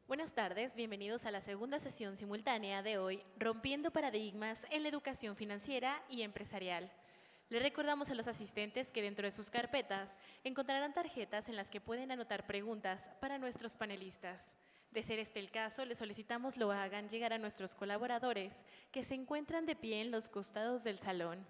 Buenas tardes, bienvenidos a la segunda sesión simultánea de hoy, Rompiendo Paradigmas en la Educación Financiera y Empresarial. Le recordamos a los asistentes que dentro de sus carpetas encontrarán tarjetas en las que pueden anotar preguntas para nuestros panelistas. De ser este el caso, les solicitamos lo hagan llegar a nuestros colaboradores que se encuentran de pie en los costados del salón.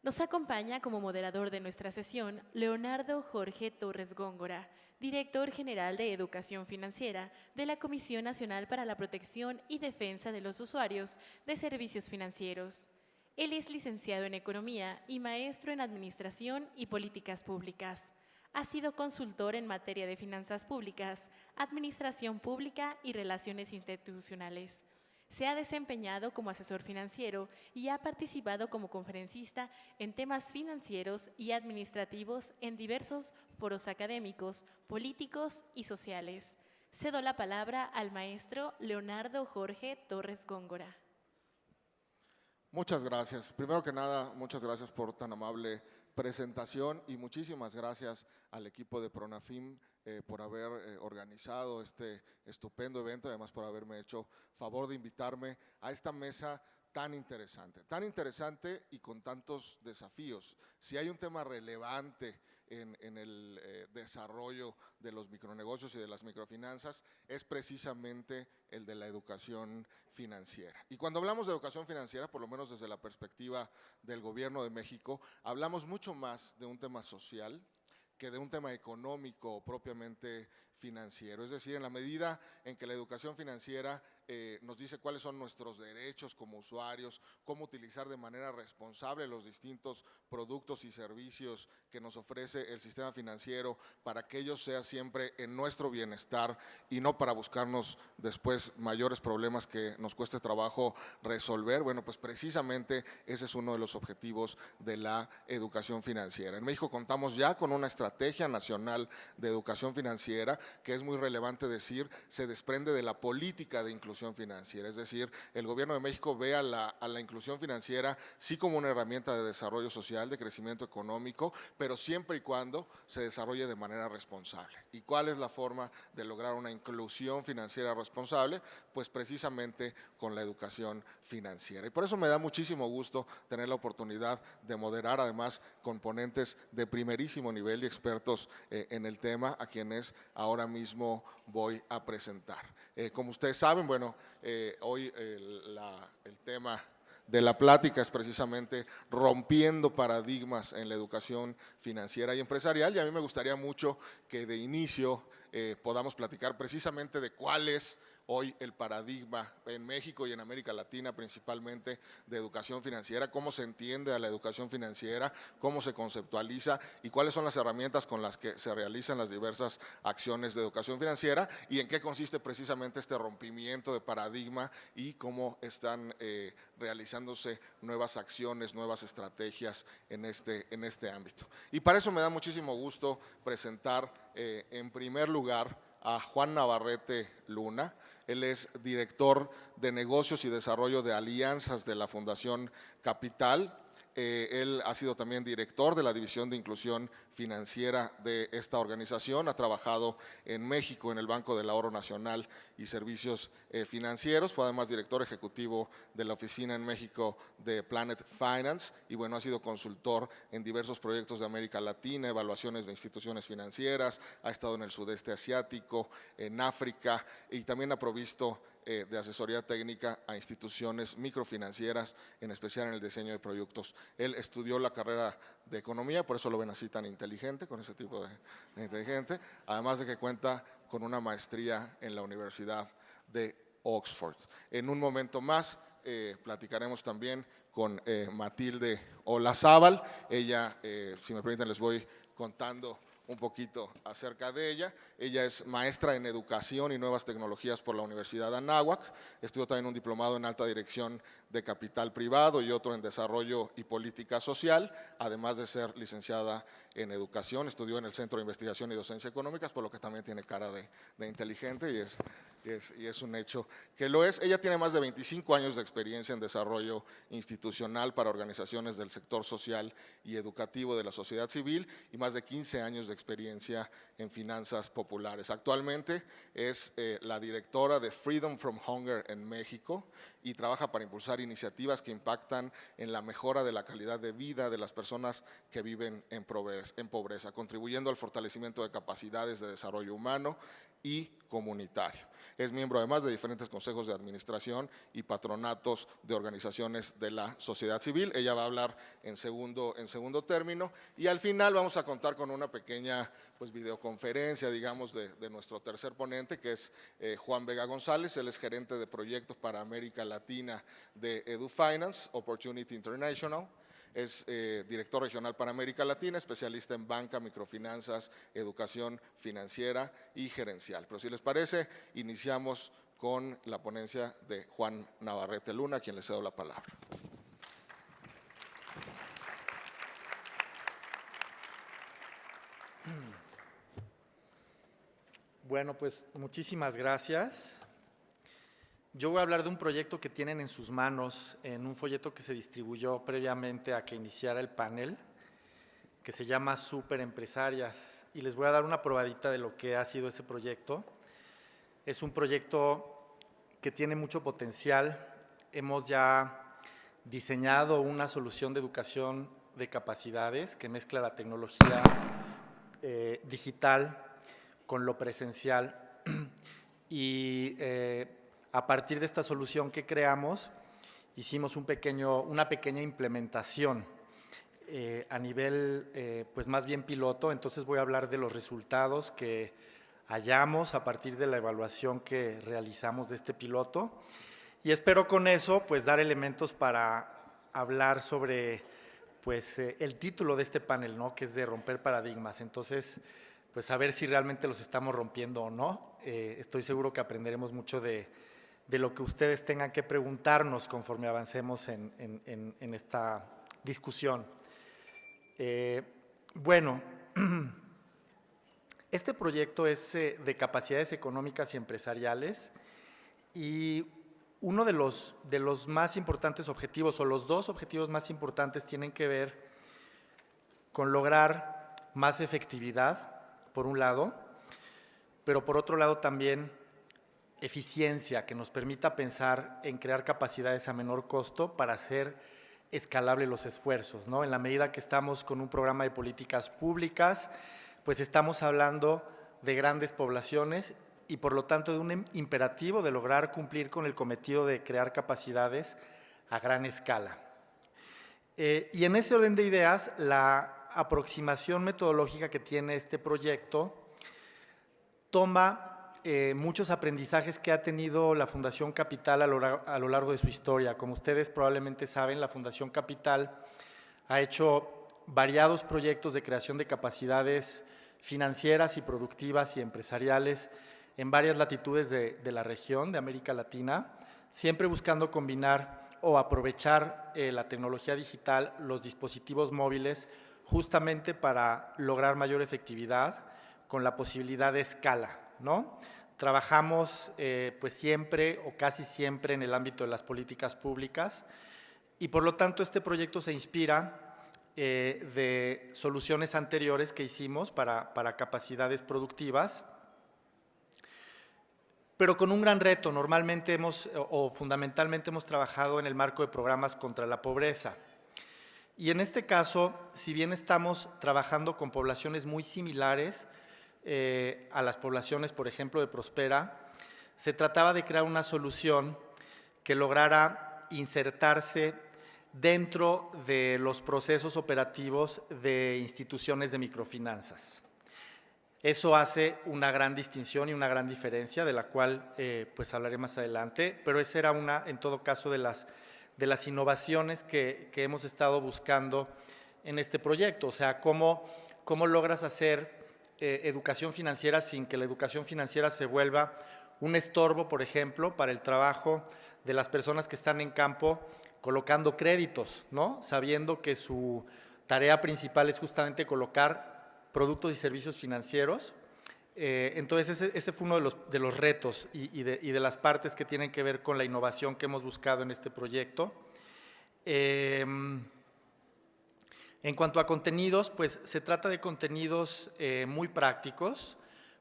Nos acompaña como moderador de nuestra sesión Leonardo Jorge Torres Góngora, director general de Educación Financiera de la Comisión Nacional para la Protección y Defensa de los Usuarios de Servicios Financieros. Él es licenciado en Economía y maestro en Administración y Políticas Públicas. Ha sido consultor en materia de finanzas públicas, administración pública y relaciones institucionales. Se ha desempeñado como asesor financiero y ha participado como conferencista en temas financieros y administrativos en diversos foros académicos, políticos y sociales. Cedo la palabra al maestro Leonardo Jorge Torres Góngora. Muchas gracias. Primero que nada, muchas gracias por tan amable presentación y muchísimas gracias al equipo de Pronafim por haber organizado este estupendo evento, además por haberme hecho favor de invitarme a esta mesa tan interesante y con tantos desafíos. Si hay un tema relevante en el desarrollo de los micronegocios y de las microfinanzas, es precisamente el de la educación financiera. Y cuando hablamos de educación financiera, por lo menos desde la perspectiva del Gobierno de México, hablamos mucho más de un tema social que de un tema económico o propiamente financiero. Es decir, en la medida en que la educación financiera nos dice cuáles son nuestros derechos como usuarios, cómo utilizar de manera responsable los distintos productos y servicios que nos ofrece el sistema financiero para que ello sea siempre en nuestro bienestar y no para buscarnos después mayores problemas que nos cueste trabajo resolver. Bueno, pues precisamente ese es uno de los objetivos de la educación financiera. En México contamos ya con una estrategia nacional de educación financiera que es muy relevante decir, se desprende de la política de inclusión financiera, es decir, el Gobierno de México ve a la inclusión financiera sí como una herramienta de desarrollo social, de crecimiento económico, pero siempre y cuando se desarrolle de manera responsable. ¿Y cuál es la forma de lograr una inclusión financiera responsable? Pues precisamente con la educación financiera. Y por eso me da muchísimo gusto tener la oportunidad de moderar además con ponentes de primerísimo nivel y expertos en el tema, a quienes ahora mismo voy a presentar. Como ustedes saben, bueno, hoy el tema de la plática es precisamente rompiendo paradigmas en la educación financiera y empresarial, y a mí me gustaría mucho que de inicio podamos platicar precisamente de cuál es hoy el paradigma en México y en América Latina principalmente de educación financiera, cómo se entiende a la educación financiera, cómo se conceptualiza y cuáles son las herramientas con las que se realizan las diversas acciones de educación financiera y en qué consiste precisamente este rompimiento de paradigma y cómo están realizándose nuevas acciones, nuevas estrategias en este ámbito. Y para eso me da muchísimo gusto presentar en primer lugar a Juan Navarrete Luna. Él es director de negocios y desarrollo de alianzas de la Fundación Capital. Él ha sido también director de la División de Inclusión Financiera de esta organización, ha trabajado en México en el Banco del Ahorro Nacional y Servicios Financieros, fue además director ejecutivo de la oficina en México de Planet Finance y bueno, ha sido consultor en diversos proyectos de América Latina, evaluaciones de instituciones financieras, ha estado en el sudeste asiático, en África y también ha provisto de asesoría técnica a instituciones microfinancieras, en especial en el diseño de proyectos. Él estudió la carrera de economía, por eso lo ven así tan inteligente, con ese tipo de inteligente, además de que cuenta con una maestría en la Universidad de Oxford. En un momento más platicaremos también con Matilde Olazábal. Ella, si me permiten, les voy contando un poquito acerca de ella. Ella es maestra en Educación y Nuevas Tecnologías por la Universidad de Anáhuac. Estudió también un diplomado en Alta Dirección de Capital Privado y otro en Desarrollo y Política Social, además de ser licenciada en Educación. Estudió en el Centro de Investigación y Docencia Económicas, por lo que también tiene cara de inteligente y es y es un hecho que lo es. Ella tiene más de 25 años de experiencia en desarrollo institucional para organizaciones del sector social y educativo de la sociedad civil y más de 15 años de experiencia en finanzas populares. Actualmente es la directora de Freedom from Hunger en México y trabaja para impulsar iniciativas que impactan en la mejora de la calidad de vida de las personas que viven en pobreza, contribuyendo al fortalecimiento de capacidades de desarrollo humano y comunitario. Es miembro además de diferentes consejos de administración y patronatos de organizaciones de la sociedad civil. Ella va a hablar en segundo término y al final vamos a contar con una pequeña videoconferencia, digamos, de nuestro tercer ponente, que es Juan Vega González. Él es gerente de proyectos para América Latina de EduFinance, Opportunity International. Es director regional para América Latina, especialista en banca, microfinanzas, educación financiera y gerencial. Pero si les parece, iniciamos con la ponencia de Juan Navarrete Luna, a quien le cedo la palabra. Bueno, pues muchísimas gracias. Yo voy a hablar de un proyecto que tienen en sus manos en un folleto que se distribuyó previamente a que iniciara el panel, que se llama Superempresarias, y les voy a dar una probadita de lo que ha sido ese proyecto. Es un proyecto que tiene mucho potencial. Hemos ya diseñado una solución de educación de capacidades que mezcla la tecnología digital con lo presencial y a partir de esta solución que creamos, hicimos una pequeña implementación a nivel, pues más bien piloto. Entonces voy a hablar de los resultados que hallamos a partir de la evaluación que realizamos de este piloto. Y espero con eso, pues dar elementos para hablar sobre, pues el título de este panel, ¿no? Que es de romper paradigmas. Entonces, pues a ver si realmente los estamos rompiendo o no. Estoy seguro que aprenderemos mucho de lo que ustedes tengan que preguntarnos conforme avancemos en esta discusión. Bueno, este proyecto es de capacidades económicas y empresariales y uno de los más importantes objetivos, o los dos objetivos más importantes, tienen que ver con lograr más efectividad, por un lado, pero por otro lado también eficiencia, que nos permita pensar en crear capacidades a menor costo para hacer escalable los esfuerzos, ¿no? En la medida que estamos con un programa de políticas públicas, pues estamos hablando de grandes poblaciones y por lo tanto de un imperativo de lograr cumplir con el cometido de crear capacidades a gran escala. Y en ese orden de ideas, la aproximación metodológica que tiene este proyecto toma muchos aprendizajes que ha tenido la Fundación Capital a lo largo de su historia. Como ustedes probablemente saben, la Fundación Capital ha hecho variados proyectos de creación de capacidades financieras y productivas y empresariales en varias latitudes de la región de América Latina, siempre buscando combinar o aprovechar la tecnología digital, los dispositivos móviles, justamente para lograr mayor efectividad con la posibilidad de escala, ¿no? Trabajamos pues siempre o casi siempre en el ámbito de las políticas públicas y por lo tanto este proyecto se inspira de soluciones anteriores que hicimos para capacidades productivas, pero con un gran reto. Normalmente fundamentalmente hemos trabajado en el marco de programas contra la pobreza. Y en este caso, si bien estamos trabajando con poblaciones muy similares a las poblaciones, por ejemplo, de Prospera, se trataba de crear una solución que lograra insertarse dentro de los procesos operativos de instituciones de microfinanzas. Eso hace una gran distinción y una gran diferencia, de la cual pues hablaré más adelante, pero esa era una, en todo caso, de las innovaciones que hemos estado buscando en este proyecto. O sea, cómo logras hacer educación financiera sin que la educación financiera se vuelva un estorbo, por ejemplo, para el trabajo de las personas que están en campo colocando créditos, ¿no? Sabiendo que su tarea principal es justamente colocar productos y servicios financieros Entonces, ese fue uno de los retos y de las partes que tienen que ver con la innovación que hemos buscado en este proyecto. En cuanto a contenidos, pues se trata de contenidos muy prácticos,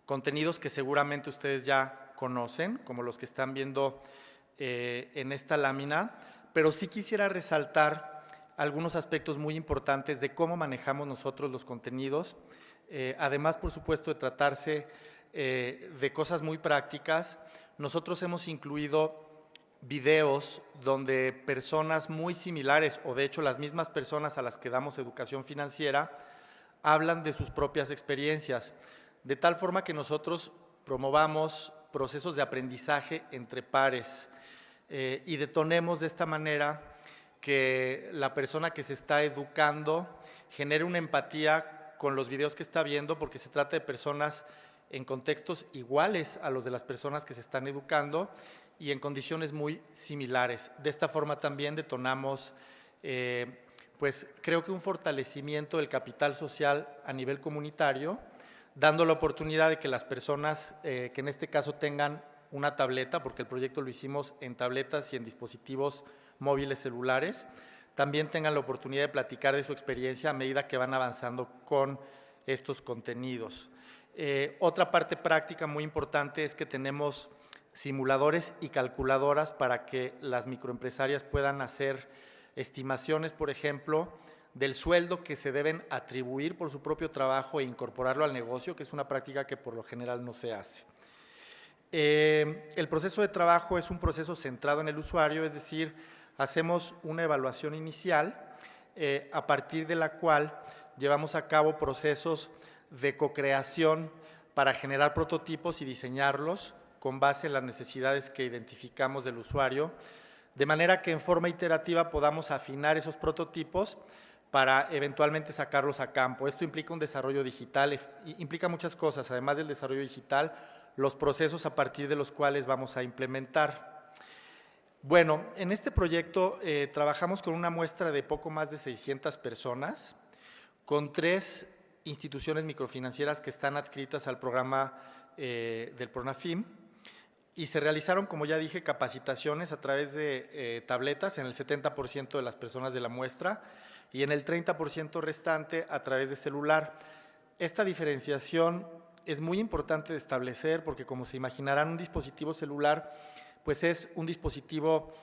contenidos que seguramente ustedes ya conocen, como los que están viendo en esta lámina, pero sí quisiera resaltar algunos aspectos muy importantes de cómo manejamos nosotros los contenidos. Además, por supuesto, de tratarse de cosas muy prácticas, nosotros hemos incluido videos donde personas muy similares, o de hecho las mismas personas a las que damos educación financiera, hablan de sus propias experiencias, de tal forma que nosotros promovamos procesos de aprendizaje entre pares y detonemos de esta manera que la persona que se está educando genere una empatía con los videos que está viendo, porque se trata de personas en contextos iguales a los de las personas que se están educando y en condiciones muy similares. De esta forma también detonamos, pues creo que un fortalecimiento del capital social a nivel comunitario, dando la oportunidad de que las personas que en este caso tengan una tableta, porque el proyecto lo hicimos en tabletas y en dispositivos móviles celulares, también tengan la oportunidad de platicar de su experiencia a medida que van avanzando con estos contenidos. Otra parte práctica muy importante es que tenemos simuladores y calculadoras para que las microempresarias puedan hacer estimaciones, por ejemplo, del sueldo que se deben atribuir por su propio trabajo e incorporarlo al negocio, que es una práctica que por lo general no se hace. El proceso de trabajo es un proceso centrado en el usuario, es decir, hacemos una evaluación inicial a partir de la cual llevamos a cabo procesos de cocreación para generar prototipos y diseñarlos con base en las necesidades que identificamos del usuario, de manera que en forma iterativa podamos afinar esos prototipos para eventualmente sacarlos a campo. Esto implica un desarrollo digital, implica muchas cosas, además del desarrollo digital, los procesos a partir de los cuales vamos a implementar. Bueno, en este proyecto trabajamos con una muestra de poco más de 600 personas, con 3 instituciones microfinancieras que están adscritas al programa del PRONAFIM, y se realizaron, como ya dije, capacitaciones a través de tabletas en el 70% de las personas de la muestra y en el 30% restante a través de celular. Esta diferenciación es muy importante de establecer porque, como se imaginarán, un dispositivo celular pues es un dispositivo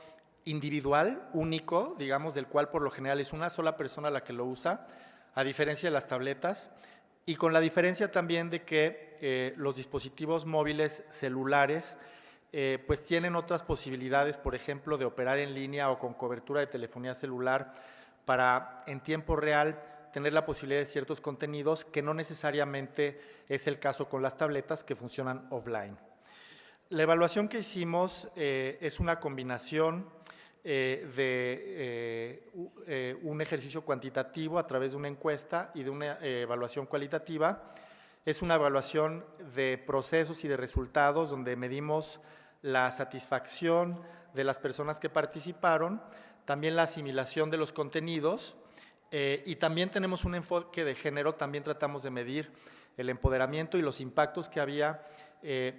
individual, único, digamos, del cual por lo general es una sola persona la que lo usa, a diferencia de las tabletas, y con la diferencia también de que los dispositivos móviles celulares pues tienen otras posibilidades, por ejemplo, de operar en línea o con cobertura de telefonía celular para en tiempo real tener la posibilidad de ciertos contenidos que no necesariamente es el caso con las tabletas que funcionan offline. La evaluación que hicimos es una combinación de un ejercicio cuantitativo a través de una encuesta y de una evaluación cualitativa. Es una evaluación de procesos y de resultados donde medimos la satisfacción de las personas que participaron, también la asimilación de los contenidos y también tenemos un enfoque de género, también tratamos de medir el empoderamiento y los impactos que había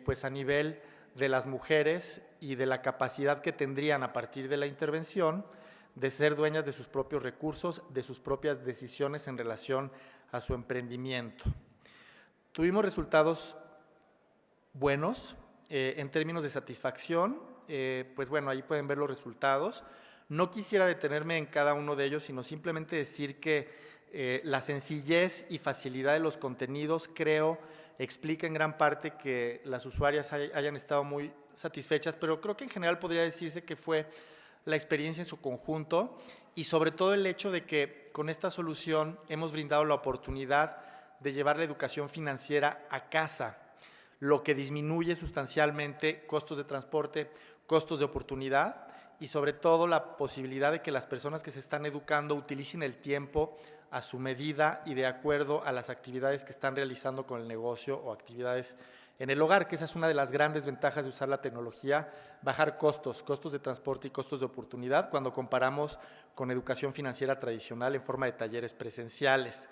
pues a nivel de las mujeres y de la capacidad que tendrían a partir de la intervención de ser dueñas de sus propios recursos, de sus propias decisiones en relación a su emprendimiento. Tuvimos resultados buenos en términos de satisfacción, pues bueno, ahí pueden ver los resultados. No quisiera detenerme en cada uno de ellos, sino simplemente decir que la sencillez y facilidad de los contenidos, creo, explica en gran parte que las usuarias hayan estado muy satisfechas, pero creo que en general podría decirse que fue la experiencia en su conjunto y sobre todo el hecho de que con esta solución hemos brindado la oportunidad de llevar la educación financiera a casa, lo que disminuye sustancialmente costos de transporte, costos de oportunidad y sobre todo la posibilidad de que las personas que se están educando utilicen el tiempo a su medida y de acuerdo a las actividades que están realizando con el negocio o actividades en el hogar, que esa es una de las grandes ventajas de usar la tecnología, bajar costos de transporte y costos de oportunidad cuando comparamos con educación financiera tradicional en forma de talleres presenciales.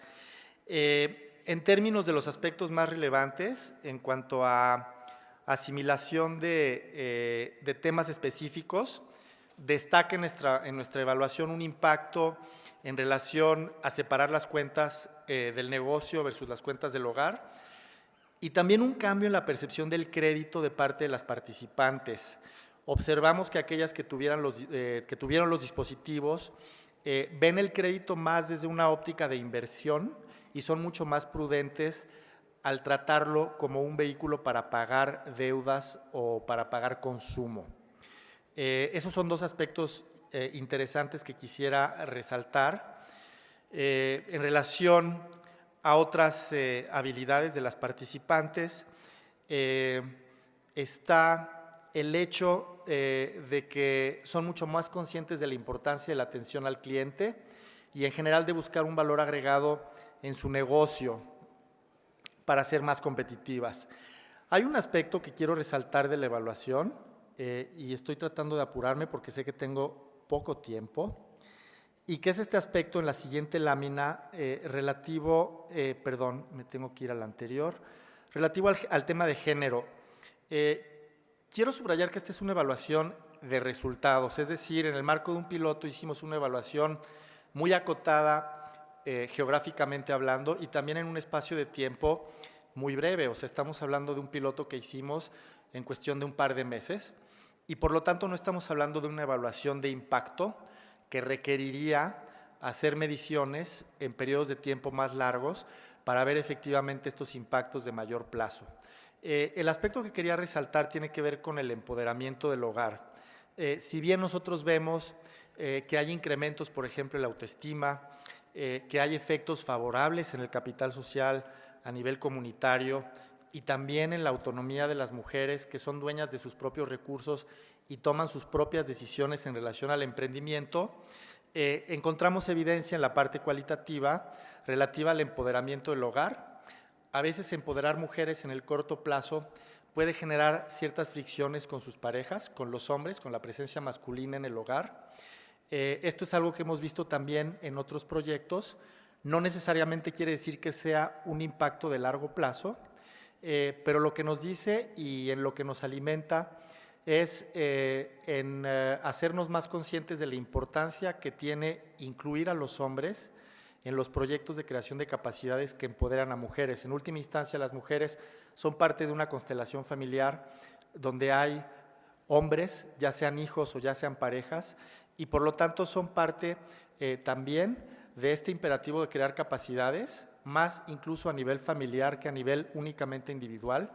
En términos de los aspectos más relevantes, en cuanto a asimilación de temas específicos, destaca en nuestra evaluación un impacto en relación a separar las cuentas del negocio versus las cuentas del hogar, y también un cambio en la percepción del crédito de parte de las participantes. Observamos que aquellas que tuvieron los dispositivos ven el crédito más desde una óptica de inversión y son mucho más prudentes al tratarlo como un vehículo para pagar deudas o para pagar consumo. Esos son dos aspectos interesantes que quisiera resaltar. En relación a otras habilidades de las participantes, está el hecho de que son mucho más conscientes de la importancia de la atención al cliente y en general de buscar un valor agregado en su negocio para ser más competitivas. Hay un aspecto que quiero resaltar de la evaluación y estoy tratando de apurarme porque sé que tengo poco tiempo, y que es este aspecto en la siguiente lámina relativo, me tengo que ir al anterior, relativo al tema de género. Quiero subrayar que esta es una evaluación de resultados, es decir, en el marco de un piloto hicimos una evaluación muy acotada geográficamente hablando y también en un espacio de tiempo muy breve, o sea, estamos hablando de un piloto que hicimos en cuestión de un par de meses y por lo tanto no estamos hablando de una evaluación de impacto que requeriría hacer mediciones en periodos de tiempo más largos para ver efectivamente estos impactos de mayor plazo. El aspecto que quería resaltar tiene que ver con el empoderamiento del hogar. Si bien nosotros vemos que hay incrementos, por ejemplo, en la autoestima, que hay efectos favorables en el capital social a nivel comunitario y también en la autonomía de las mujeres que son dueñas de sus propios recursos y toman sus propias decisiones en relación al emprendimiento, encontramos evidencia en la parte cualitativa relativa al empoderamiento del hogar. A veces empoderar mujeres en el corto plazo puede generar ciertas fricciones con sus parejas, con los hombres, con la presencia masculina en el hogar. Esto es algo que hemos visto también en otros proyectos. No necesariamente quiere decir que sea un impacto de largo plazo, pero lo que nos dice y en lo que nos alimenta es en hacernos más conscientes de la importancia que tiene incluir a los hombres en los proyectos de creación de capacidades que empoderan a mujeres. En última instancia, las mujeres son parte de una constelación familiar donde hay hombres, ya sean hijos o ya sean parejas, y por lo tanto son parte también de este imperativo de crear capacidades, más incluso a nivel familiar que a nivel únicamente individual,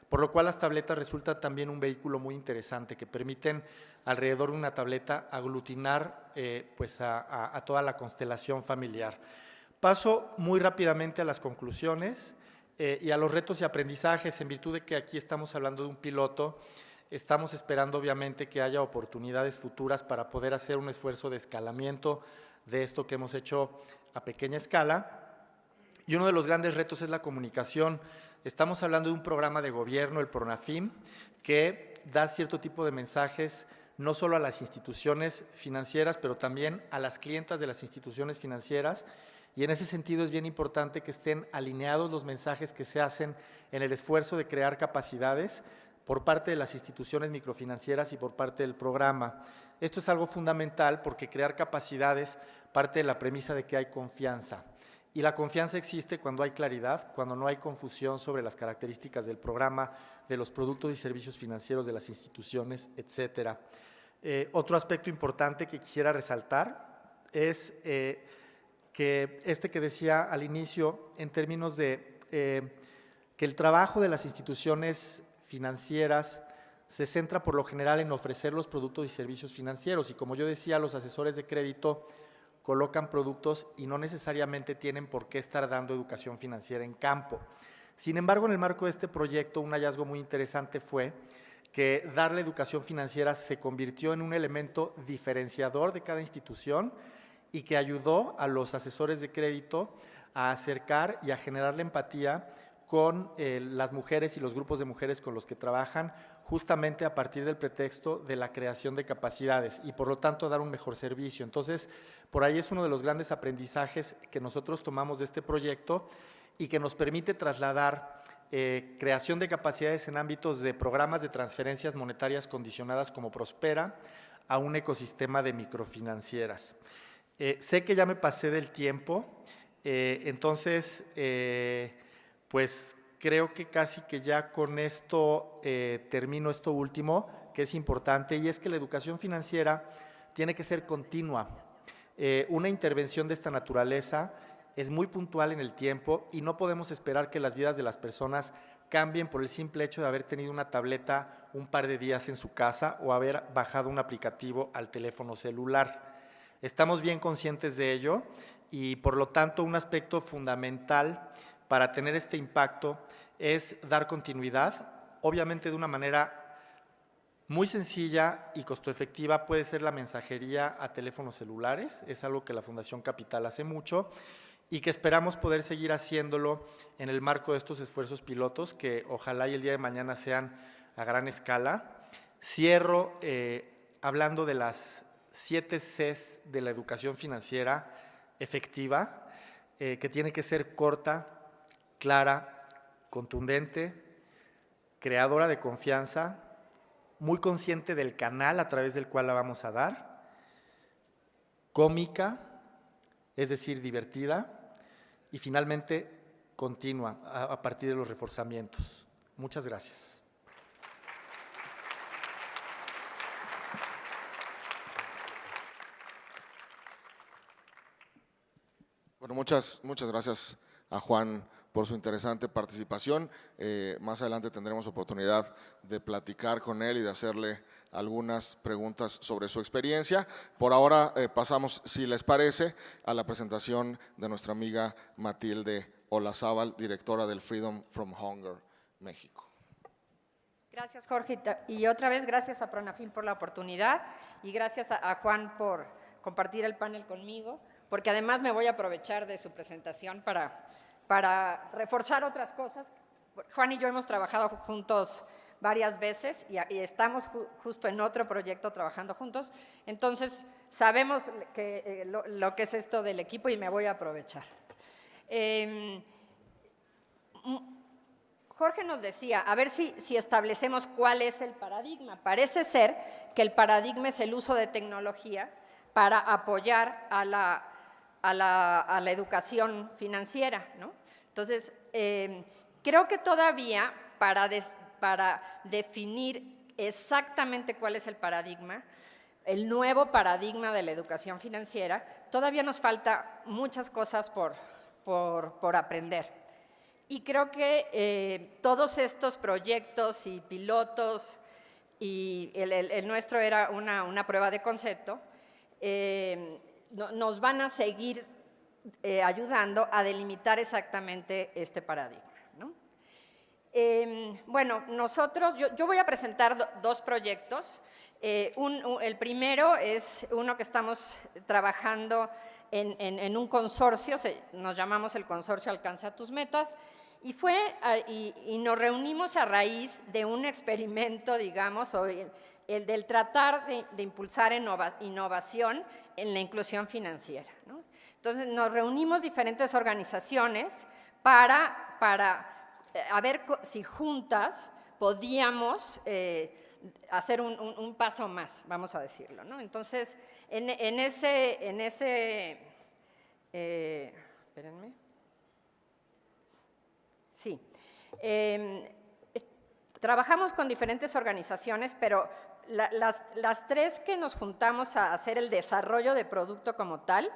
por lo cual las tabletas resultan también un vehículo muy interesante que permiten alrededor de una tableta aglutinar a toda la constelación familiar. Paso muy rápidamente a las conclusiones y a los retos y aprendizajes, en virtud de que aquí estamos hablando de un piloto. Estamos esperando obviamente que haya oportunidades futuras para poder hacer un esfuerzo de escalamiento de esto que hemos hecho a pequeña escala. Y uno de los grandes retos es la comunicación. Estamos hablando de un programa de gobierno, el PRONAFIM, que da cierto tipo de mensajes no solo a las instituciones financieras, pero también a las clientas de las instituciones financieras. Y en ese sentido es bien importante que estén alineados los mensajes que se hacen en el esfuerzo de crear capacidades por parte de las instituciones microfinancieras y por parte del programa. Esto es algo fundamental porque crear capacidades parte de la premisa de que hay confianza. Y la confianza existe cuando hay claridad, cuando no hay confusión sobre las características del programa, de los productos y servicios financieros de las instituciones, etc. Otro aspecto importante que quisiera resaltar es que decía al inicio en términos de que el trabajo de las instituciones financieras se centra por lo general en ofrecer los productos y servicios financieros y como yo decía, los asesores de crédito colocan productos y no necesariamente tienen por qué estar dando educación financiera en campo. Sin embargo, en el marco de este proyecto, un hallazgo muy interesante fue que dar la educación financiera se convirtió en un elemento diferenciador de cada institución y que ayudó a los asesores de crédito a acercar y a generar la empatía con las mujeres y los grupos de mujeres con los que trabajan, justamente a partir del pretexto de la creación de capacidades y por lo tanto dar un mejor servicio. Entonces, por ahí es uno de los grandes aprendizajes que nosotros tomamos de este proyecto y que nos permite trasladar creación de capacidades en ámbitos de programas de transferencias monetarias condicionadas como Prospera a un ecosistema de microfinancieras. Sé que ya me pasé del tiempo, entonces, pues creo que casi que ya con esto termino esto último, que es importante, y es que la educación financiera tiene que ser continua. Una intervención de esta naturaleza es muy puntual en el tiempo y no podemos esperar que las vidas de las personas cambien por el simple hecho de haber tenido una tableta un par de días en su casa o haber bajado un aplicativo al teléfono celular. Estamos bien conscientes de ello y, por lo tanto, un aspecto fundamental para tener este impacto es dar continuidad, obviamente de una manera muy sencilla y costoefectiva. Puede ser la mensajería a teléfonos celulares, es algo que la Fundación Capital hace mucho y que esperamos poder seguir haciéndolo en el marco de estos esfuerzos pilotos que ojalá y el día de mañana sean a gran escala. Cierro hablando de las 7 Cs de la educación financiera efectiva, que tiene que ser corta, clara, contundente, creadora de confianza, muy consciente del canal a través del cual la vamos a dar, cómica, es decir, divertida, y finalmente continua a partir de los reforzamientos. Muchas gracias. Bueno, muchas gracias a Juan por su interesante participación. Más adelante tendremos oportunidad de platicar con él y de hacerle algunas preguntas sobre su experiencia. Por ahora pasamos, si les parece, a la presentación de nuestra amiga Matilde Olazábal, directora del Freedom from Hunger, México. Gracias, Jorge. Y otra vez, gracias a Pronafim por la oportunidad y gracias a Juan por compartir el panel conmigo, porque además me voy a aprovechar de su presentación para reforzar otras cosas. Juan y yo hemos trabajado juntos varias veces y estamos justo en otro proyecto trabajando juntos, entonces sabemos lo que es esto del equipo y me voy a aprovechar. Jorge nos decía, a ver si establecemos cuál es el paradigma. Parece ser que el paradigma es el uso de tecnología para apoyar a la educación financiera, ¿no? Entonces, creo que todavía para definir exactamente cuál es el paradigma, el nuevo paradigma de la educación financiera, todavía nos falta muchas cosas por aprender. Y creo que todos estos proyectos y pilotos, y el nuestro era una prueba de concepto, nos van a seguir ayudando a delimitar exactamente este paradigma, ¿no? Bueno, yo voy a presentar dos proyectos. El primero es uno que estamos trabajando en un consorcio, nos llamamos el Consorcio Alcanza Tus Metas, y nos reunimos a raíz de un experimento, digamos, el del tratar de impulsar innovación en la inclusión financiera, ¿no? Entonces, nos reunimos diferentes organizaciones para a ver si juntas podíamos hacer un paso más, vamos a decirlo, ¿no? Entonces, espérenme. Sí. Trabajamos con diferentes organizaciones, pero las tres que nos juntamos a hacer el desarrollo de producto como tal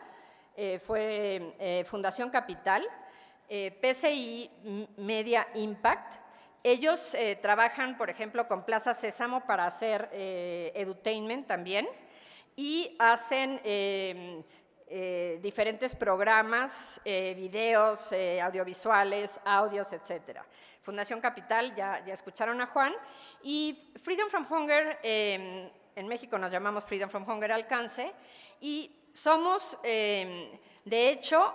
fue Fundación Capital, PCI Media Impact. Ellos trabajan, por ejemplo, con Plaza Sésamo para hacer edutainment también y hacen diferentes programas, videos, audiovisuales, audios, etcétera. Fundación Capital, ya escucharon a Juan, y Freedom from Hunger, en México nos llamamos Freedom from Hunger Alcance, y somos, de hecho,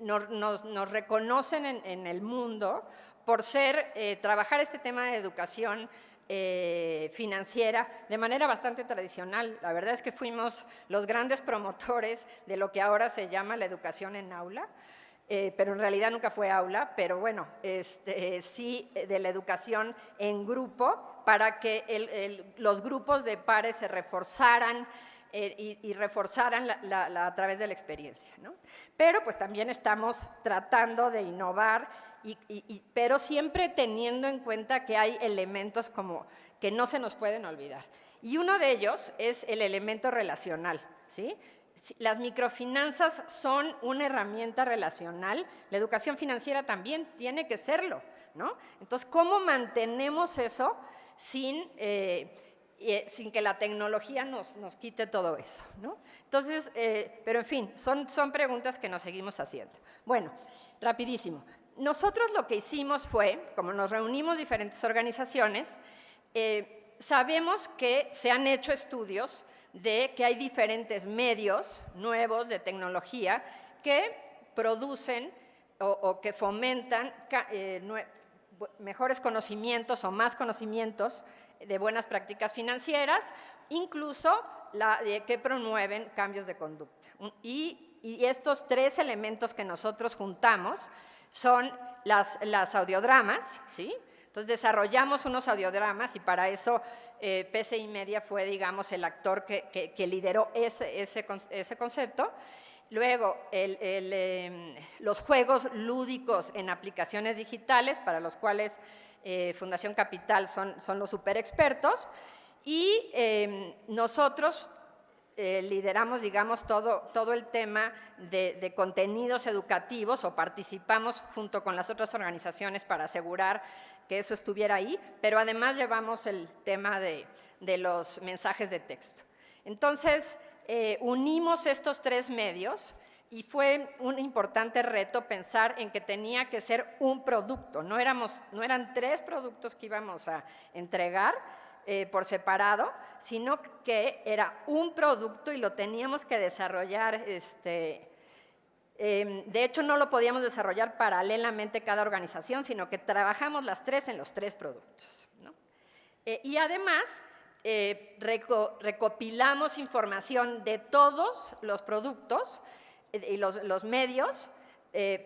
nos reconocen en el mundo por trabajar este tema de educación financiera de manera bastante tradicional. La verdad es que fuimos los grandes promotores de lo que ahora se llama la educación en aula. pero en realidad nunca fue aula, pero bueno, sí de la educación en grupo para que los grupos de pares se reforzaran y reforzaran a través de la experiencia, ¿no? Pero pues también estamos tratando de innovar, pero siempre teniendo en cuenta que hay elementos como que no se nos pueden olvidar. Y uno de ellos es el elemento relacional, ¿sí? Las microfinanzas son una herramienta relacional, la educación financiera también tiene que serlo, ¿no? Entonces, ¿cómo mantenemos eso sin que la tecnología nos quite todo eso, ¿no? Entonces, pero en fin, son preguntas que nos seguimos haciendo. Bueno, rapidísimo. Nosotros lo que hicimos fue, como nos reunimos diferentes organizaciones, sabemos que se han hecho estudios de que hay diferentes medios nuevos de tecnología que producen o que fomentan mejores conocimientos o más conocimientos de buenas prácticas financieras, incluso que promueven cambios de conducta. Y estos 3 elementos que nosotros juntamos son las audiodramas, ¿sí? Entonces desarrollamos unos audiodramas y para eso PCI Media fue, digamos, el actor que lideró ese concepto. Luego, los juegos lúdicos en aplicaciones digitales, para los cuales Fundación Capital son los super expertos. Y nosotros lideramos, digamos, todo el tema de contenidos educativos o participamos junto con las otras organizaciones para asegurar que eso estuviera ahí, pero además llevamos el tema de los mensajes de texto. Entonces, unimos estos 3 medios y fue un importante reto pensar en que tenía que ser un producto, no eran 3 productos que íbamos a entregar por separado, sino que era un producto y lo teníamos que desarrollar. De hecho, no lo podíamos desarrollar paralelamente cada organización, sino que trabajamos las 3 en los 3 productos, ¿no? Y además, recopilamos información de todos los productos y los medios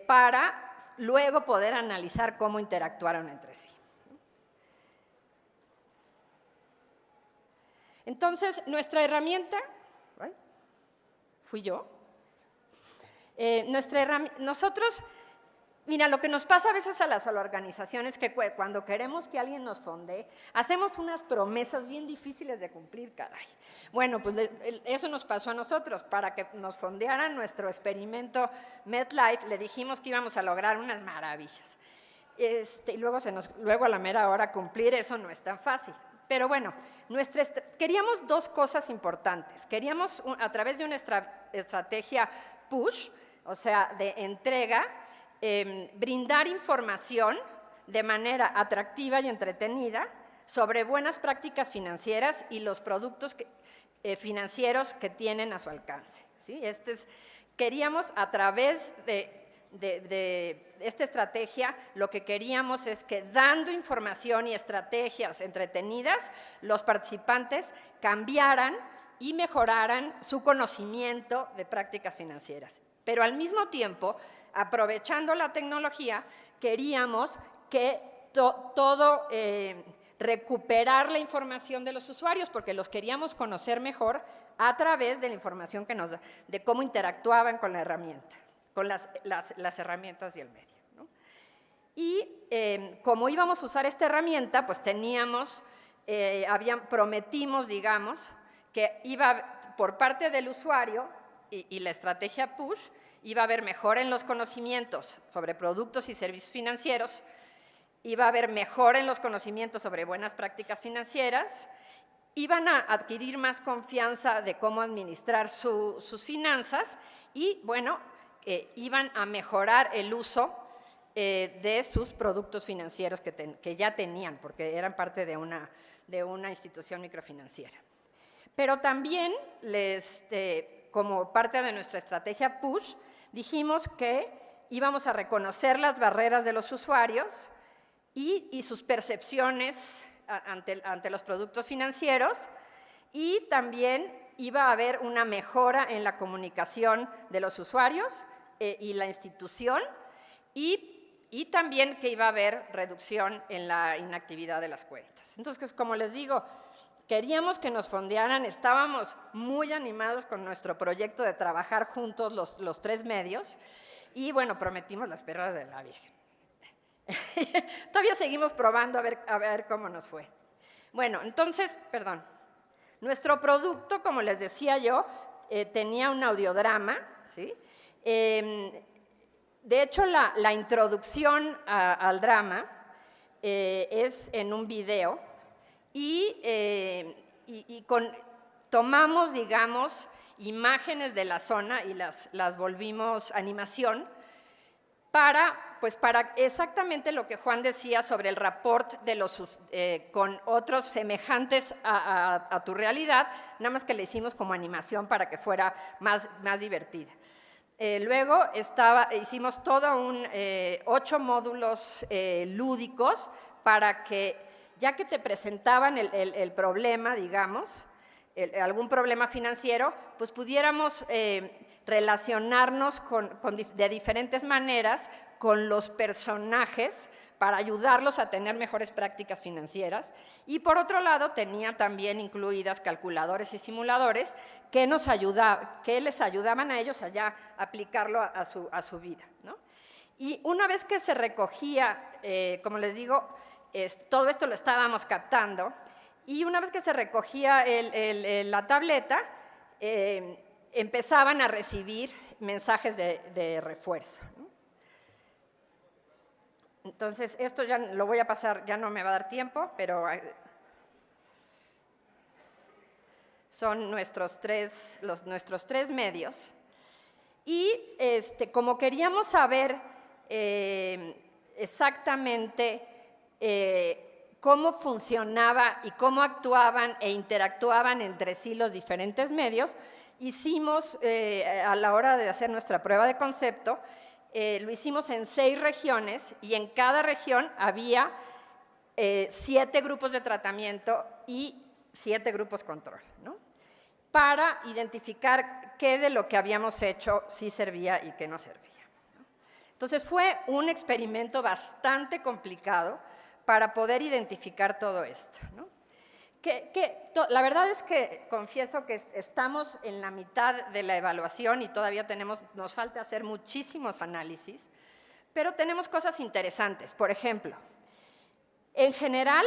para luego poder analizar cómo interactuaron entre sí. Entonces, nuestra herramienta, fui yo, nosotros, mira, lo que nos pasa a veces a las organizaciones es que cuando queremos que alguien nos fondee, hacemos unas promesas bien difíciles de cumplir, caray. Bueno, pues eso nos pasó a nosotros. Para que nos fondearan nuestro experimento MedLife, le dijimos que íbamos a lograr unas maravillas. Y luego a la mera hora cumplir eso no es tan fácil. Pero bueno, queríamos 2 cosas importantes. Queríamos, a través de una estrategia push, o sea, de entrega, brindar información de manera atractiva y entretenida sobre buenas prácticas financieras y los productos financieros que tienen a su alcance, ¿sí? Queríamos, a través de esta estrategia, lo que queríamos es que dando información y estrategias entretenidas, los participantes cambiaran y mejoraran su conocimiento de prácticas financieras. Pero al mismo tiempo, aprovechando la tecnología, queríamos que recuperar la información de los usuarios, porque los queríamos conocer mejor a través de la información que nos da, de cómo interactuaban con la herramienta, con las herramientas y el medio, ¿no? Y como íbamos a usar esta herramienta, pues prometimos, digamos, que iba por parte del usuario y la estrategia push, iba a haber mejora en los conocimientos sobre productos y servicios financieros, iba a haber mejora en los conocimientos sobre buenas prácticas financieras, iban a adquirir más confianza de cómo administrar sus finanzas y, bueno, iban a mejorar el uso de sus productos financieros que ya tenían, porque eran parte de una institución microfinanciera. Pero también, como parte de nuestra estrategia push, dijimos que íbamos a reconocer las barreras de los usuarios y sus percepciones ante los productos financieros, y también iba a haber una mejora en la comunicación de los usuarios y la institución, y también que iba a haber reducción en la inactividad de las cuentas. Entonces, como les digo, queríamos que nos fondearan, estábamos muy animados con nuestro proyecto de trabajar juntos los 3 medios, y bueno, prometimos las perlas de la Virgen. Todavía seguimos probando a ver cómo nos fue. Bueno, entonces, perdón, nuestro producto, como les decía yo, tenía un audiodrama, ¿sí? De hecho, la introducción al drama es en un video y tomamos, digamos, imágenes de la zona y las volvimos animación para exactamente lo que Juan decía sobre el rapport de con otros semejantes a tu realidad, nada más que le hicimos como animación para que fuera más divertida. Luego hicimos todo 8 módulos lúdicos para que, ya que te presentaban el problema, digamos, algún problema financiero, pues pudiéramos relacionarnos de diferentes maneras con los personajes para ayudarlos a tener mejores prácticas financieras. Y por otro lado, tenía también incluidas calculadores y simuladores que les ayudaban a ellos a ya aplicarlo a su vida, ¿no? Y una vez que se recogía, como les digo, todo esto lo estábamos captando, y una vez que se recogía la tableta, empezaban a recibir mensajes de refuerzo, ¿no? Entonces, esto ya lo voy a pasar, ya no me va a dar tiempo, pero son nuestros tres medios. Y como queríamos saber exactamente cómo funcionaba y cómo actuaban e interactuaban entre sí los diferentes medios, hicimos, a la hora de hacer nuestra prueba de concepto, lo hicimos en 6 regiones, y en cada región había 7 grupos de tratamiento y 7 grupos control, ¿no? Para identificar qué de lo que habíamos hecho sí servía y qué no servía, ¿no? Entonces fue un experimento bastante complicado para poder identificar todo esto, ¿no? La verdad es que confieso que estamos en la mitad de la evaluación y todavía nos falta hacer muchísimos análisis, pero tenemos cosas interesantes. Por ejemplo, en general,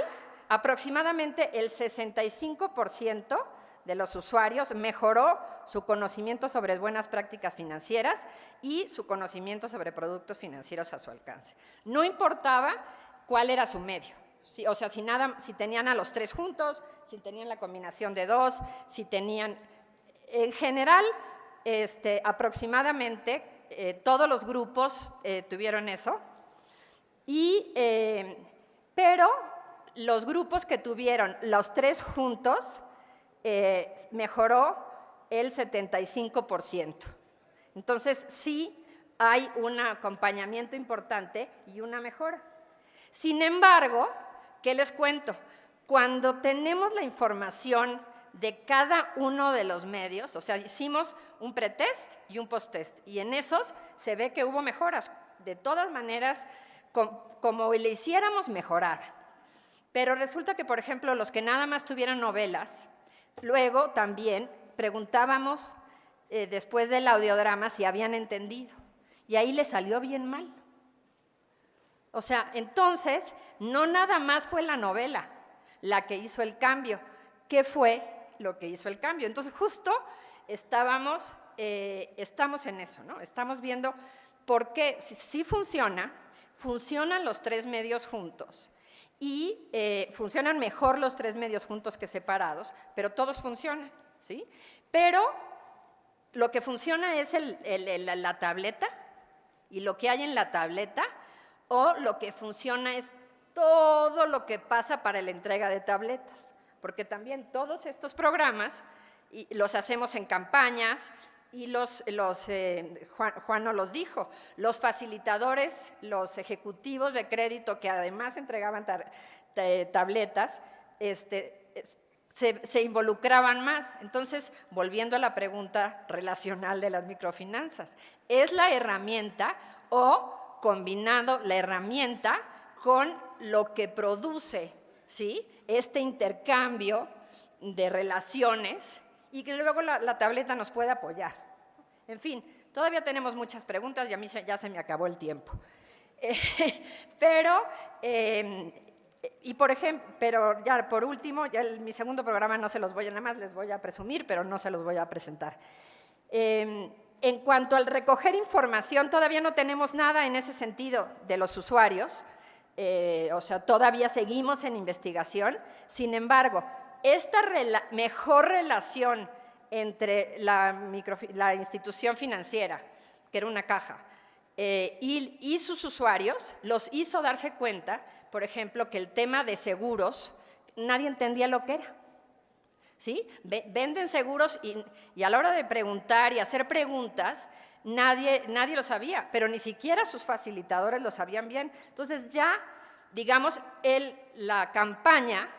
aproximadamente el 65% de los usuarios mejoró su conocimiento sobre buenas prácticas financieras y su conocimiento sobre productos financieros a su alcance. No importaba cuál era su medio. Sí, o sea, si tenían a los 3 juntos, si tenían la combinación de 2, si tenían… En general, aproximadamente todos los grupos tuvieron eso, pero los grupos que tuvieron los 3 juntos mejoró el 75%. Entonces, sí hay un acompañamiento importante y una mejora. Sin embargo, ¿qué les cuento? Cuando tenemos la información de cada uno de los medios, o sea, hicimos un pretest y un posttest, y en esos se ve que hubo mejoras. De todas maneras, como le hiciéramos, mejorar. Pero resulta que, por ejemplo, los que nada más tuvieran novelas, luego también preguntábamos después del audiodrama si habían entendido, y ahí les salió bien mal. O sea, entonces, no nada más fue la novela la que hizo el cambio. ¿Qué fue lo que hizo el cambio? Entonces, justo estamos en eso, ¿no? Estamos viendo por qué, si funcionan los 3 medios juntos, y funcionan mejor los 3 medios juntos que separados, pero todos funcionan, ¿sí? Pero lo que funciona es la tableta, y lo que hay en la tableta, o lo que funciona es todo lo que pasa para la entrega de tabletas, porque también todos estos programas los hacemos en campañas, y Juan nos los dijo, los facilitadores, los ejecutivos de crédito que además entregaban tabletas, se involucraban más. Entonces, volviendo a la pregunta relacional de las microfinanzas, ¿es la herramienta o combinando la herramienta con lo que produce, ¿sí?, este intercambio de relaciones y que luego la tableta nos puede apoyar? En fin, todavía tenemos muchas preguntas y a mí ya se me acabó el tiempo. Pero ya por último, ya mi segundo programa no se los voy a, nada más les voy a presumir, pero no se los voy a presentar. En cuanto al recoger información, todavía no tenemos nada en ese sentido de los usuarios, o sea, todavía seguimos en investigación. Sin embargo, esta mejor relación entre la institución financiera, que era una caja, y sus usuarios, los hizo darse cuenta, por ejemplo, que el tema de seguros, nadie entendía lo que era. ¿Sí? Venden seguros y a la hora de preguntar y hacer preguntas, nadie lo sabía, pero ni siquiera sus facilitadores lo sabían bien. Entonces ya, digamos, la campaña,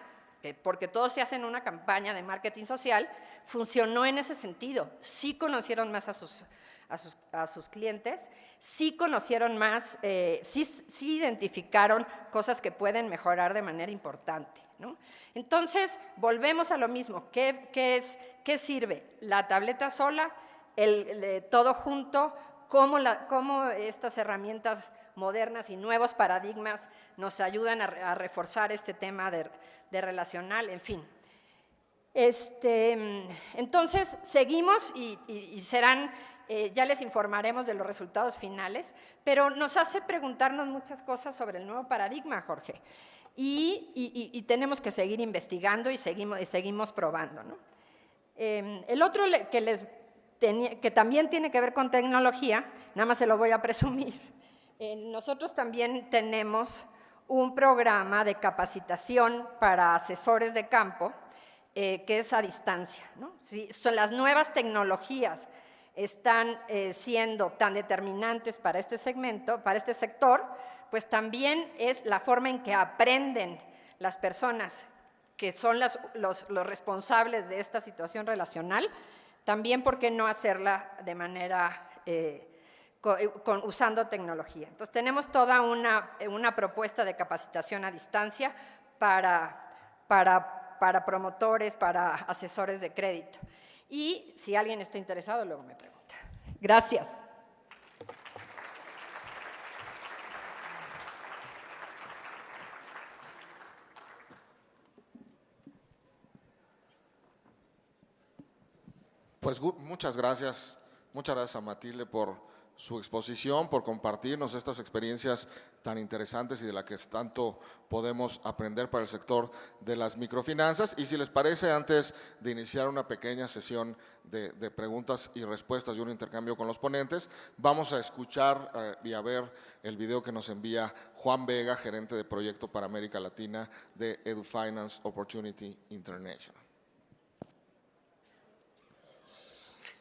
porque todos se hacen una campaña de marketing social, funcionó en ese sentido. Sí conocieron más a sus clientes, sí conocieron más, sí identificaron cosas que pueden mejorar de manera importante, ¿no? Entonces, volvemos a lo mismo. ¿Qué sirve? La tableta sola, todo junto, cómo estas herramientas modernas y nuevos paradigmas nos ayudan a reforzar este tema de relacional, en fin. Entonces, seguimos y serán, ya les informaremos de los resultados finales, pero nos hace preguntarnos muchas cosas sobre el nuevo paradigma, Jorge, y tenemos que seguir investigando y seguimos probando, ¿no? El otro que también tiene que ver con tecnología, nada más se lo voy a presumir, nosotros también tenemos un programa de capacitación para asesores de campo, que es a distancia, ¿no? Si las nuevas tecnologías están siendo tan determinantes para este segmento, para este sector, pues también es la forma en que aprenden las personas que son los responsables de esta situación relacional, también por qué no hacerla de manera usando tecnología. Entonces tenemos toda una propuesta de capacitación a distancia para promotores, para asesores de crédito. Y si alguien está interesado, luego me pregunta. Gracias. Pues muchas gracias a Matilde por su exposición, por compartirnos estas experiencias tan interesantes y de las que tanto podemos aprender para el sector de las microfinanzas. Y si les parece, antes de iniciar una pequeña sesión de preguntas y respuestas y un intercambio con los ponentes, vamos a escuchar y a ver el video que nos envía Juan Vega, gerente de proyecto para América Latina de EduFinance Opportunity International.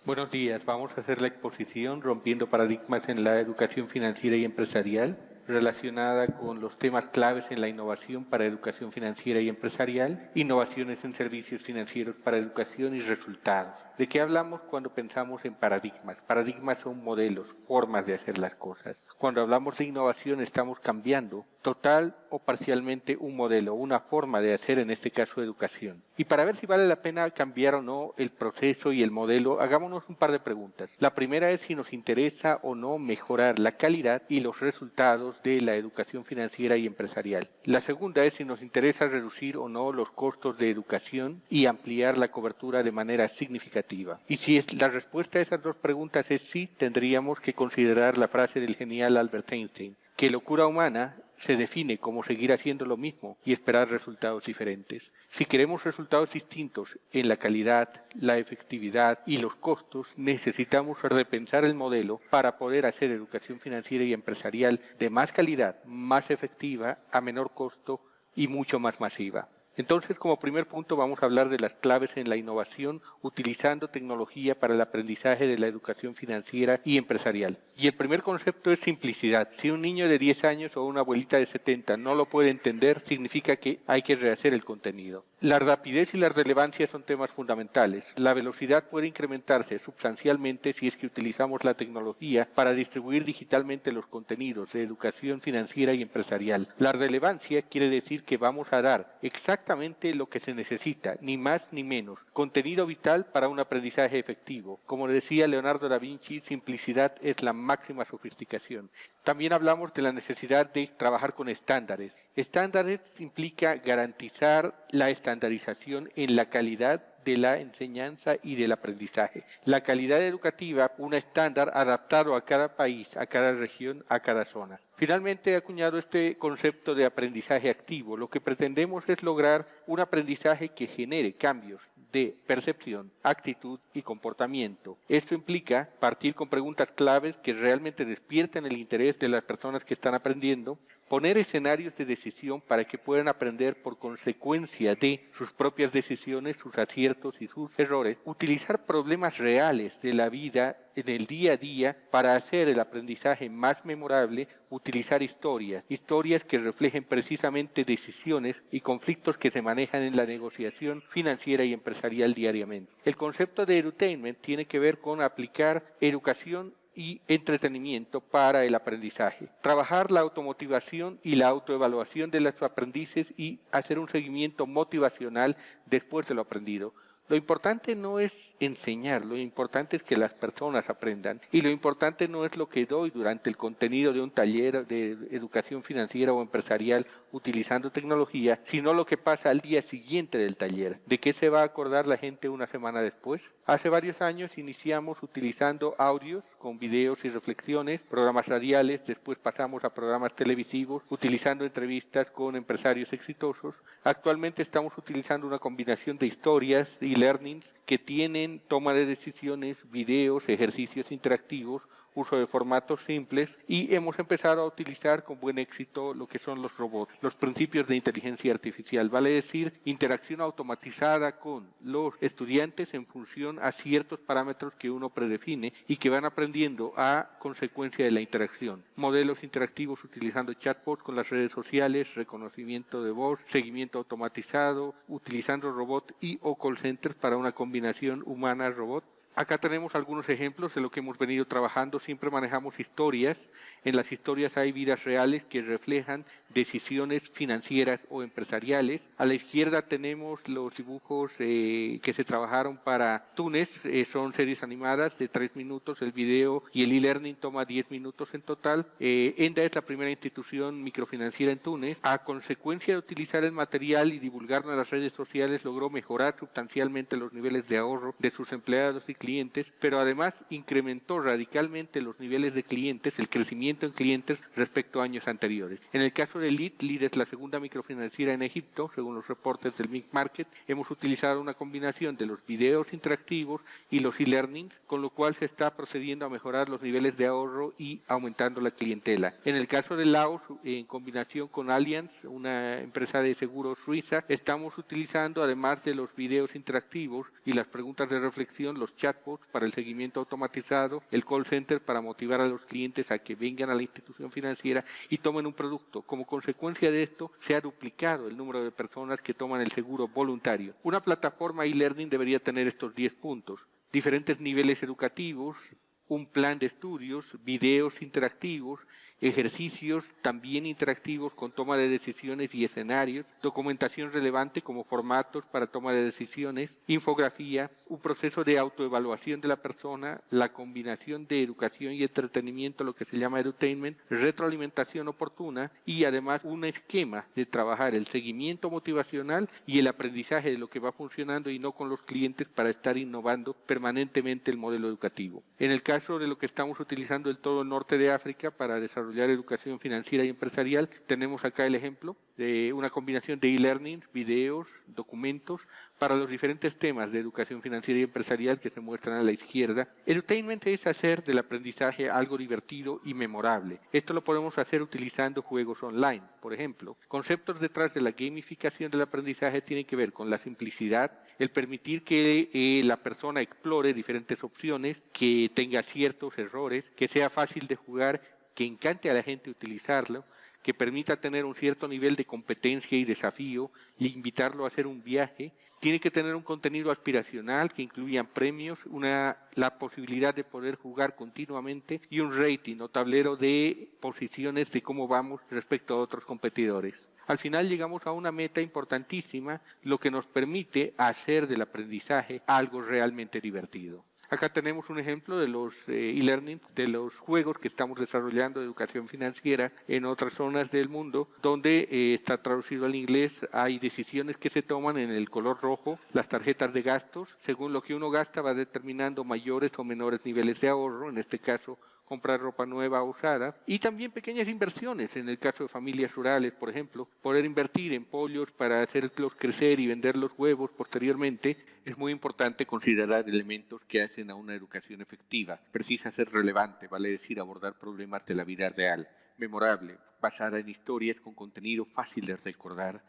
Buenos días, vamos a hacer la exposición Rompiendo Paradigmas en la Educación Financiera y Empresarial, relacionada con los temas claves en la innovación para educación financiera y empresarial, innovaciones en servicios financieros para educación y resultados. ¿De qué hablamos cuando pensamos en paradigmas? Paradigmas son modelos, formas de hacer las cosas. Cuando hablamos de innovación estamos cambiando total o parcialmente un modelo, una forma de hacer, en este caso, educación. Y para ver si vale la pena cambiar o no el proceso y el modelo, hagámonos un par de preguntas. La primera es si nos interesa o no mejorar la calidad y los resultados de la educación financiera y empresarial. La segunda es si nos interesa reducir o no los costos de educación y ampliar la cobertura de manera significativa. Y si la respuesta a esas dos preguntas es sí, tendríamos que considerar la frase del genial Albert Einstein, que locura humana se define como seguir haciendo lo mismo y esperar resultados diferentes. Si queremos resultados distintos en la calidad, la efectividad y los costos, necesitamos repensar el modelo para poder hacer educación financiera y empresarial de más calidad, más efectiva, a menor costo y mucho más masiva. Entonces, como primer punto, vamos a hablar de las claves en la innovación utilizando tecnología para el aprendizaje de la educación financiera y empresarial. Y el primer concepto es simplicidad. Si un niño de 10 años o una abuelita de 70 no lo puede entender, significa que hay que rehacer el contenido. La rapidez y la relevancia son temas fundamentales. La velocidad puede incrementarse sustancialmente si es que utilizamos la tecnología para distribuir digitalmente los contenidos de educación financiera y empresarial. La relevancia quiere decir que vamos a dar exactamente lo que se necesita, ni más ni menos. Contenido vital para un aprendizaje efectivo. Como decía Leonardo da Vinci, simplicidad es la máxima sofisticación. También hablamos de la necesidad de trabajar con estándares. Estándares implica garantizar la estandarización en la calidad de la enseñanza y del aprendizaje. La calidad educativa, un estándar adaptado a cada país, a cada región, a cada zona. Finalmente he acuñado este concepto de aprendizaje activo. Lo que pretendemos es lograr un aprendizaje que genere cambios de percepción, actitud y comportamiento. Esto implica partir con preguntas claves que realmente despierten el interés de las personas que están aprendiendo, poner escenarios de decisión para que puedan aprender por consecuencia de sus propias decisiones, sus aciertos y sus errores, utilizar problemas reales de la vida en el día a día para hacer el aprendizaje más memorable, utilizar historias que reflejen precisamente decisiones y conflictos que se manejan en la negociación financiera y empresarial diariamente. El concepto de edutainment tiene que ver con aplicar educación y entretenimiento para el aprendizaje. Trabajar la automotivación y la autoevaluación de los aprendices y hacer un seguimiento motivacional después de lo aprendido. Lo importante no es enseñar, lo importante es que las personas aprendan y lo importante no es lo que doy durante el contenido de un taller de educación financiera o empresarial utilizando tecnología, sino lo que pasa al día siguiente del taller. ¿De qué se va a acordar la gente una semana después? Hace varios años iniciamos utilizando audios con videos y reflexiones, programas radiales, después pasamos a programas televisivos, utilizando entrevistas con empresarios exitosos. Actualmente estamos utilizando una combinación de historias y learnings que tienen toma de decisiones, videos, ejercicios interactivos, uso de formatos simples y hemos empezado a utilizar con buen éxito lo que son los robots, los principios de inteligencia artificial, vale decir, interacción automatizada con los estudiantes en función a ciertos parámetros que uno predefine y que van aprendiendo a consecuencia de la interacción. Modelos interactivos utilizando chatbots con las redes sociales, reconocimiento de voz, seguimiento automatizado, utilizando robots y o call centers para una combinación humana-robot. Acá tenemos algunos ejemplos de lo que hemos venido trabajando. Siempre manejamos historias. En las historias hay vidas reales que reflejan decisiones financieras o empresariales. A la izquierda tenemos los dibujos que se trabajaron para Túnez. Son series animadas de 3 minutos. El video y el e-learning toma 10 minutos en total. ENDA es la primera institución microfinanciera en Túnez. A consecuencia de utilizar el material y divulgarlo en las redes sociales, logró mejorar sustancialmente los niveles de ahorro de sus empleados y clientes, pero además incrementó radicalmente los niveles de clientes, el crecimiento en clientes respecto a años anteriores. En el caso de LID es la segunda microfinanciera en Egipto, según los reportes del Mic Market. Hemos utilizado una combinación de los videos interactivos y los e-learnings, con lo cual se está procediendo a mejorar los niveles de ahorro y aumentando la clientela. En el caso de Laos, en combinación con Allianz, una empresa de seguros suiza, estamos utilizando, además de los videos interactivos y las preguntas de reflexión, los chatbots para el seguimiento automatizado, el call center para motivar a los clientes a que vengan a la institución financiera y tomen un producto. Como consecuencia de esto, se ha duplicado el número de personas que toman el seguro voluntario. Una plataforma e-learning debería tener estos 10 puntos. Diferentes niveles educativos, un plan de estudios, videos interactivos, ejercicios también interactivos con toma de decisiones y escenarios, documentación relevante como formatos para toma de decisiones, infografía, un proceso de autoevaluación de la persona, la combinación de educación y entretenimiento, lo que se llama edutainment, retroalimentación oportuna y además un esquema de trabajar el seguimiento motivacional y el aprendizaje de lo que va funcionando y no con los clientes para estar innovando permanentemente el modelo educativo. En el caso de lo que estamos utilizando en todo el norte de África para desarrollar educación financiera y empresarial, tenemos acá el ejemplo de una combinación de e-learning, videos, documentos para los diferentes temas de educación financiera y empresarial que se muestran a la izquierda. Edutainment es hacer del aprendizaje algo divertido y memorable. Esto lo podemos hacer utilizando juegos online, por ejemplo. Conceptos detrás de la gamificación del aprendizaje tienen que ver con la simplicidad, el permitir que la persona explore diferentes opciones, que tenga ciertos errores, que sea fácil de jugar, que encante a la gente utilizarlo, que permita tener un cierto nivel de competencia y desafío y invitarlo a hacer un viaje. Tiene que tener un contenido aspiracional que incluya premios, la posibilidad de poder jugar continuamente y un rating o tablero de posiciones de cómo vamos respecto a otros competidores. Al final llegamos a una meta importantísima, lo que nos permite hacer del aprendizaje algo realmente divertido. Acá tenemos un ejemplo de los e-learning, de los juegos que estamos desarrollando de educación financiera en otras zonas del mundo, donde está traducido al inglés, hay decisiones que se toman en el color rojo, las tarjetas de gastos, según lo que uno gasta va determinando mayores o menores niveles de ahorro, en este caso comprar ropa nueva o usada, y también pequeñas inversiones, en el caso de familias rurales, por ejemplo, poder invertir en pollos para hacerlos crecer y vender los huevos posteriormente. Es muy importante considerar elementos que hacen a una educación efectiva. Precisa ser relevante, vale decir abordar problemas de la vida real, memorable, basada en historias con contenido fácil de recordar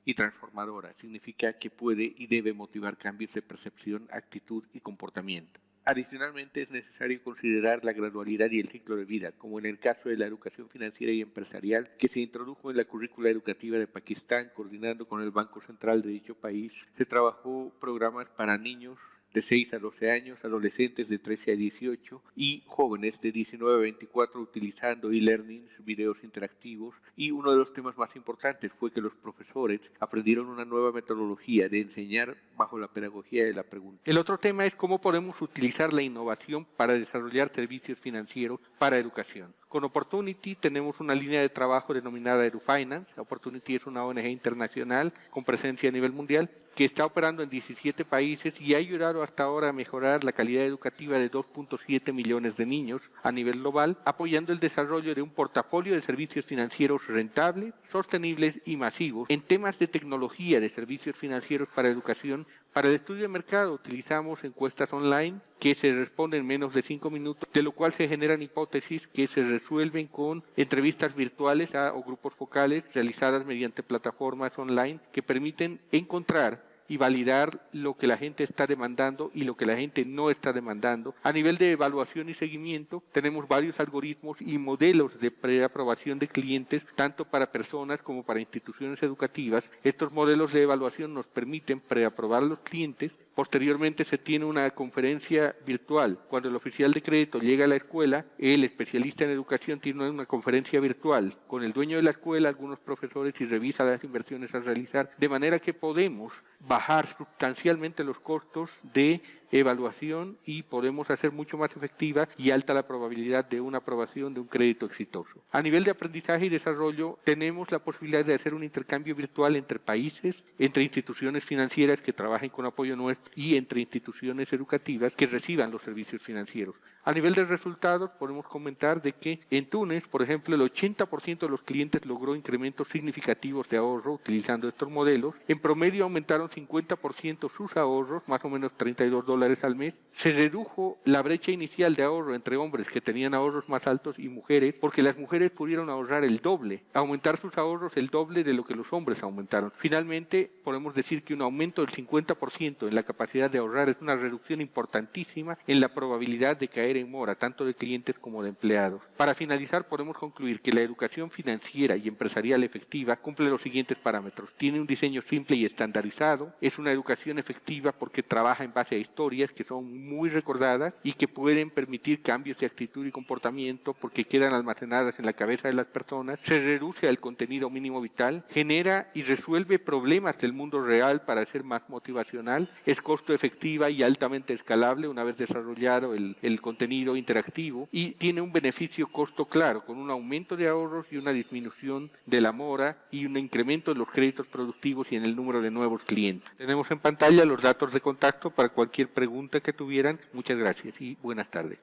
y transformadora. Significa que puede y debe motivar cambios de percepción, actitud y comportamiento. Adicionalmente, es necesario considerar la gradualidad y el ciclo de vida, como en el caso de la educación financiera y empresarial, que se introdujo en la currícula educativa de Pakistán, coordinando con el Banco Central de dicho país. Se trabajó programas para niños de 6 a 12 años, adolescentes de 13 a 18 y jóvenes de 19 a 24 utilizando e-learnings, videos interactivos, y uno de los temas más importantes fue que los profesores aprendieron una nueva metodología de enseñar bajo la pedagogía de la pregunta. El otro tema es cómo podemos utilizar la innovación para desarrollar servicios financieros para educación. Con Opportunity tenemos una línea de trabajo denominada EduFinance. Opportunity es una ONG internacional con presencia a nivel mundial que está operando en 17 países y ha ayudado hasta ahora a mejorar la calidad educativa de 2.7 millones de niños a nivel global, apoyando el desarrollo de un portafolio de servicios financieros rentables, sostenibles y masivos en temas de tecnología de servicios financieros para educación. Para el estudio de mercado utilizamos encuestas online que se responden en menos de 5 minutos, de lo cual se generan hipótesis que se resuelven con entrevistas virtuales o grupos focales realizadas mediante plataformas online que permiten encontrar y validar lo que la gente está demandando y lo que la gente no está demandando. A nivel de evaluación y seguimiento, tenemos varios algoritmos y modelos de preaprobación de clientes, tanto para personas como para instituciones educativas. Estos modelos de evaluación nos permiten preaprobar a los clientes. Posteriormente se tiene una conferencia virtual. Cuando el oficial de crédito llega a la escuela, el especialista en educación tiene una conferencia virtual con el dueño de la escuela, algunos profesores, y revisa las inversiones a realizar, de manera que podemos bajar sustancialmente los costos de evaluación y podemos hacer mucho más efectiva y alta la probabilidad de una aprobación de un crédito exitoso. A nivel de aprendizaje y desarrollo, tenemos la posibilidad de hacer un intercambio virtual entre países, entre instituciones financieras que trabajen con apoyo nuestro y entre instituciones educativas que reciban los servicios financieros. A nivel de resultados, podemos comentar de que en Túnez, por ejemplo, el 80% de los clientes logró incrementos significativos de ahorro utilizando estos modelos. En promedio aumentaron 50% sus ahorros, más o menos $32 al mes. Se redujo la brecha inicial de ahorro entre hombres que tenían ahorros más altos y mujeres, porque las mujeres pudieron ahorrar el doble, aumentar sus ahorros el doble de lo que los hombres aumentaron. Finalmente, podemos decir que un aumento del 50% en la capacidad de ahorrar es una reducción importantísima en la probabilidad de caer en mora, tanto de clientes como de empleados. Para finalizar, podemos concluir que la educación financiera y empresarial efectiva cumple los siguientes parámetros. Tiene un diseño simple y estandarizado, es una educación efectiva porque trabaja en base a historias que son muy recordadas y que pueden permitir cambios de actitud y comportamiento porque quedan almacenadas en la cabeza de las personas, se reduce al contenido mínimo vital, genera y resuelve problemas del mundo real para ser más motivacional, es costo efectiva y altamente escalable una vez desarrollado el contenido interactivo, y tiene un beneficio costo claro con un aumento de ahorros y una disminución de la mora y un incremento en los créditos productivos y en el número de nuevos clientes. Tenemos en pantalla los datos de contacto para cualquier pregunta que tuvieran. Muchas gracias y buenas tardes.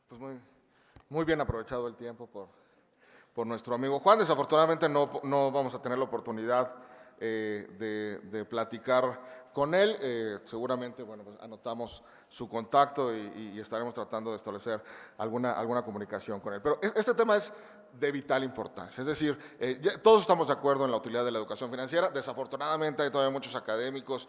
Pues muy bien aprovechado el tiempo por nuestro amigo Juan. Desafortunadamente no vamos a tener la oportunidad de platicar con él. Seguramente, bueno, pues anotamos su contacto y estaremos tratando de establecer alguna comunicación con él. Pero este tema es de vital importancia. Es decir, todos estamos de acuerdo en la utilidad de la educación financiera. Desafortunadamente hay todavía muchos académicos,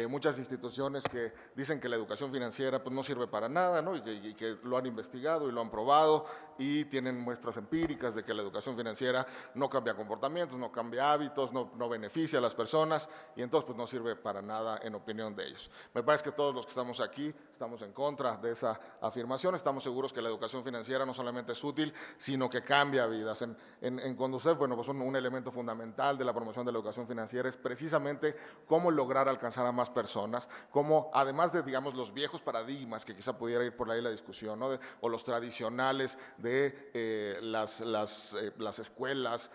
muchas instituciones que dicen que la educación financiera pues, no sirve para nada, ¿no? y que lo han investigado y lo han probado y tienen muestras empíricas de que la educación financiera no cambia comportamientos, no cambia hábitos, no beneficia a las personas y entonces pues, no sirve para nada en opinión de ellos. Me parece que todos los que estamos aquí estamos en contra de esa afirmación. Estamos seguros que la educación financiera no solamente es útil, sino que cambia vidas. En Conducef, bueno, pues un elemento fundamental de la promoción de la educación financiera es precisamente cómo lograr alcanzar a más personas, cómo, además de, digamos, los viejos paradigmas, que quizá pudiera ir por ahí la discusión, ¿no? O los tradicionales de las escuelas,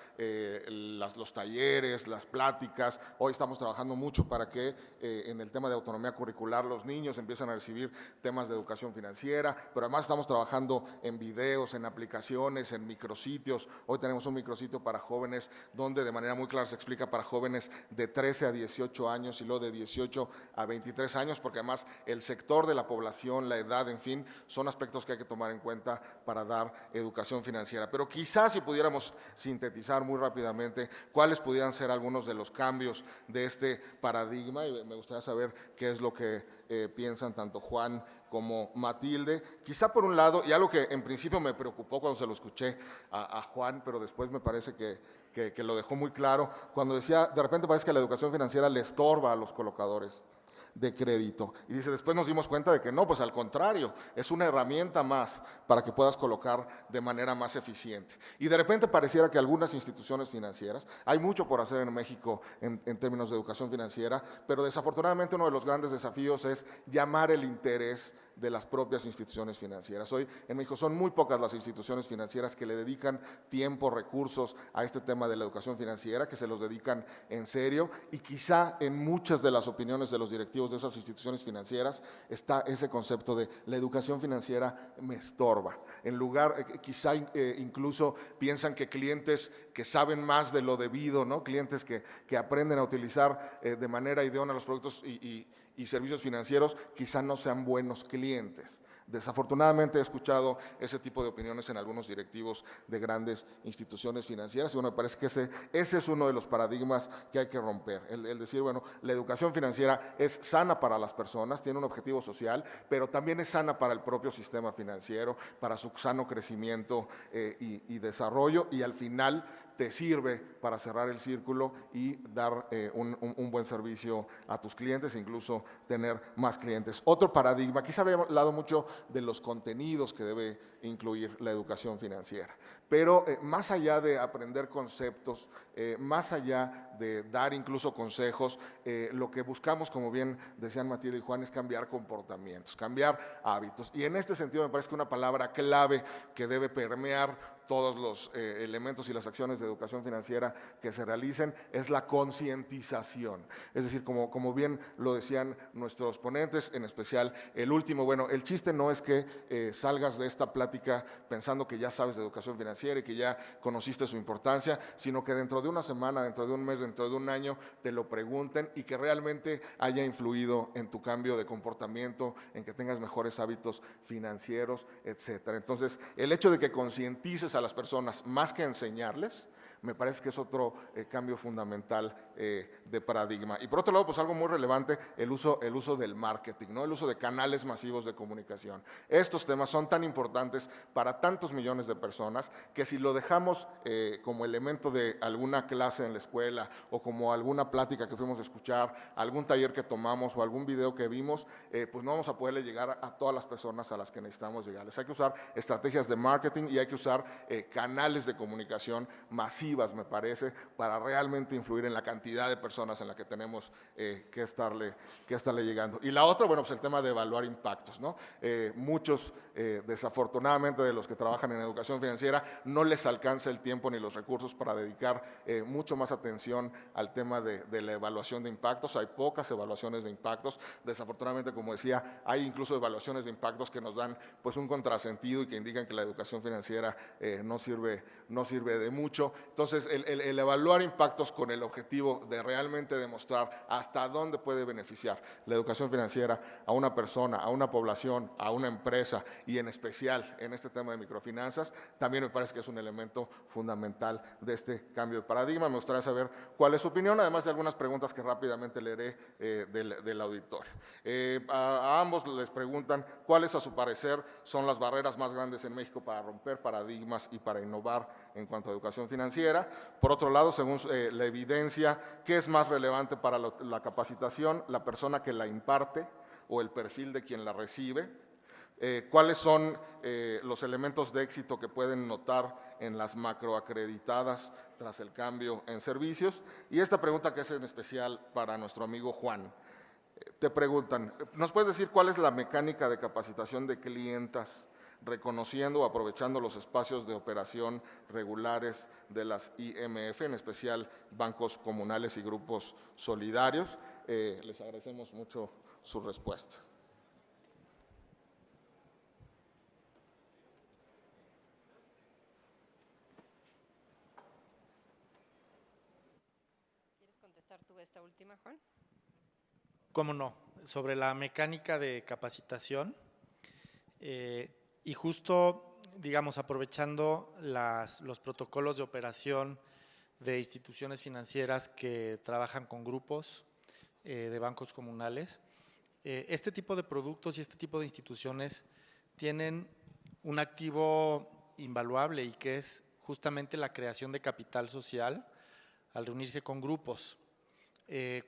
los talleres, las pláticas. Hoy estamos trabajando mucho para que en el tema de autonomía curricular los niños empiecen a recibir temas de educación financiera, pero además estamos trabajando en videos, en aplicaciones, en micrositios. Hoy tenemos un micrositio para jóvenes donde de manera muy clara se explica para jóvenes de 13 a 18 años y luego de 18 a 23 años, porque además el sector de la población, la edad, en fin, son aspectos que hay que tomar en cuenta para dar educación financiera. Pero quizás si pudiéramos sintetizar muy rápidamente cuáles pudieran ser algunos de los cambios de este paradigma, y me gustaría saber qué es lo que piensan tanto Juan como Matilde. Quizá por un lado, y algo que en principio me preocupó cuando se lo escuché a Juan, pero después me parece que lo dejó muy claro, cuando decía, de repente parece que la educación financiera le estorba a los colocadores de crédito. Y dice, después nos dimos cuenta de que no, pues al contrario, es una herramienta más para que puedas colocar de manera más eficiente. Y de repente pareciera que algunas instituciones financieras, hay mucho por hacer en México en términos de educación financiera, pero desafortunadamente uno de los grandes desafíos es llamar el interés de las propias instituciones financieras. Hoy en México son muy pocas las instituciones financieras que le dedican tiempo, recursos a este tema de la educación financiera, que se los dedican en serio, y quizá en muchas de las opiniones de los directivos de esas instituciones financieras está ese concepto de la educación financiera me estorba. En lugar, quizá incluso piensan que clientes que saben más de lo debido, ¿no? Clientes que aprenden a utilizar de manera idónea los productos y servicios financieros, quizá no sean buenos clientes. Desafortunadamente he escuchado ese tipo de opiniones en algunos directivos de grandes instituciones financieras y bueno, me parece que ese es uno de los paradigmas que hay que romper. El decir, bueno, la educación financiera es sana para las personas, tiene un objetivo social, pero también es sana para el propio sistema financiero, para su sano crecimiento y desarrollo, y al final te sirve para cerrar el círculo y dar un buen servicio a tus clientes, incluso tener más clientes. Otro paradigma, quizá había hablado mucho de los contenidos que debe incluir la educación financiera, pero más allá de aprender conceptos, más allá de dar incluso consejos, lo que buscamos, como bien decían Matilde y Juan, es cambiar comportamientos, cambiar hábitos. Y en este sentido me parece que una palabra clave que debe permear todos los elementos y las acciones de educación financiera que se realicen es la concientización. Es decir, como bien lo decían nuestros ponentes, en especial el último, bueno, el chiste no es que salgas de esta plática pensando que ya sabes de educación financiera y que ya conociste su importancia, sino que dentro de una semana, dentro de un mes, dentro de un año, te lo pregunten y que realmente haya influido en tu cambio de comportamiento, en que tengas mejores hábitos financieros, etcétera. Entonces, el hecho de que concientices a las personas más que enseñarles, me parece que es otro cambio fundamental de paradigma. Y por otro lado, pues algo muy relevante, el uso del marketing, ¿no? El uso de canales masivos de comunicación. Estos temas son tan importantes para tantos millones de personas que si lo dejamos como elemento de alguna clase en la escuela o como alguna plática que fuimos a escuchar, algún taller que tomamos o algún video que vimos, pues no vamos a poderle llegar a todas las personas a las que necesitamos llegarles. Hay que usar estrategias de marketing y hay que usar canales de comunicación masivos, me parece, para realmente influir en la cantidad de personas en la que tenemos que estarle llegando. Y la otra, bueno, pues el tema de evaluar impactos, ¿no? Muchos, desafortunadamente, de los que trabajan en educación financiera, no les alcanza el tiempo ni los recursos para dedicar mucho más atención al tema de la evaluación de impactos. Hay pocas evaluaciones de impactos. Desafortunadamente, como decía, hay incluso evaluaciones de impactos que nos dan pues un contrasentido y que indican que la educación financiera no sirve de mucho. Entonces, el evaluar impactos con el objetivo objetivo de realmente demostrar hasta dónde puede beneficiar la educación financiera a una persona, a una población, a una empresa y en especial en este tema de microfinanzas, también me parece que es un elemento fundamental de este cambio de paradigma. Me gustaría saber cuál es su opinión, además de algunas preguntas que rápidamente leeré del auditorio. A ambos les preguntan cuáles a su parecer son las barreras más grandes en México para romper paradigmas y para innovar en cuanto a educación financiera. Por otro lado, según la evidencia, ¿qué es más relevante para la capacitación? ¿La persona que la imparte o el perfil de quien la recibe? ¿Cuáles son los elementos de éxito que pueden notar en las macroacreditadas tras el cambio en servicios? Y esta pregunta que es en especial para nuestro amigo Juan. Te preguntan, ¿nos puedes decir cuál es la mecánica de capacitación de clientas reconociendo o aprovechando los espacios de operación regulares de las IMF, en especial bancos comunales y grupos solidarios? Les agradecemos mucho su respuesta. ¿Quieres contestar tú esta última, Juan? ¿Cómo no? Sobre la mecánica de capacitación y justo, digamos, aprovechando los protocolos de operación de instituciones financieras que trabajan con grupos de bancos comunales, este tipo de productos y este tipo de instituciones tienen un activo invaluable y que es justamente la creación de capital social al reunirse con grupos.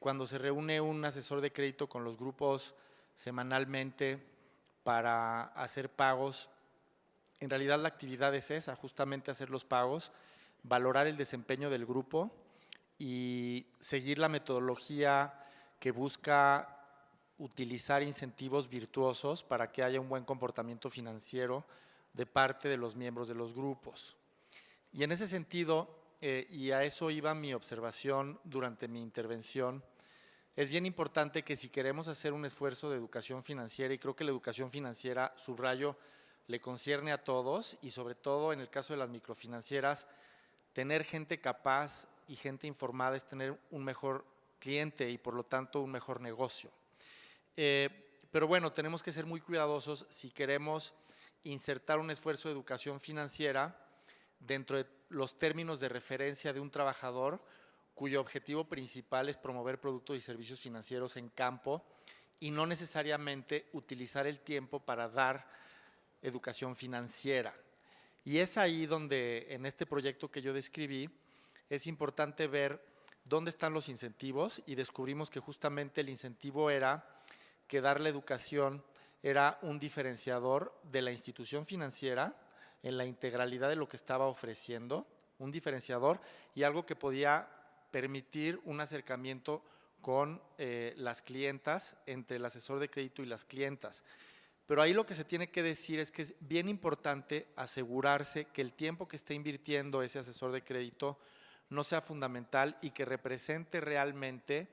Cuando se reúne un asesor de crédito con los grupos semanalmente para hacer pagos, en realidad la actividad es esa, justamente hacer los pagos, valorar el desempeño del grupo y seguir la metodología que busca utilizar incentivos virtuosos para que haya un buen comportamiento financiero de parte de los miembros de los grupos. Y en ese sentido, y a eso iba mi observación durante mi intervención, es bien importante que si queremos hacer un esfuerzo de educación financiera, y creo que la educación financiera, subrayo, le concierne a todos, y sobre todo en el caso de las microfinancieras, tener gente capaz y gente informada es tener un mejor cliente y por lo tanto un mejor negocio. Pero bueno, tenemos que ser muy cuidadosos si queremos insertar un esfuerzo de educación financiera dentro de los términos de referencia de un trabajador cuyo objetivo principal es promover productos y servicios financieros en campo y no necesariamente utilizar el tiempo para dar educación financiera. Y es ahí donde en este proyecto que yo describí es importante ver dónde están los incentivos y descubrimos que justamente el incentivo era que dar la educación era un diferenciador de la institución financiera en la integralidad de lo que estaba ofreciendo, un diferenciador y algo que podía permitir un acercamiento con las clientas, entre el asesor de crédito y las clientas. Pero ahí lo que se tiene que decir es que es bien importante asegurarse que el tiempo que esté invirtiendo ese asesor de crédito no sea fundamental y que represente realmente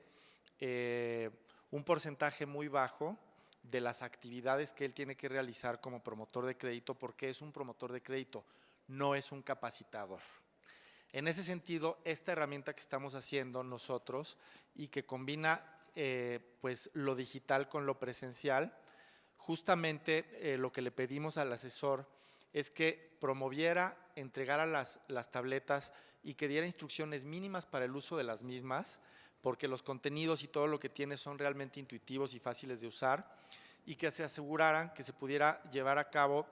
un porcentaje muy bajo de las actividades que él tiene que realizar como promotor de crédito, porque es un promotor de crédito, no es un capacitador. En ese sentido, esta herramienta que estamos haciendo nosotros y que combina pues lo digital con lo presencial, justamente lo que le pedimos al asesor es que promoviera, entregara las tabletas y que diera instrucciones mínimas para el uso de las mismas, porque los contenidos y todo lo que tiene son realmente intuitivos y fáciles de usar, y que se aseguraran que se pudiera llevar a cabo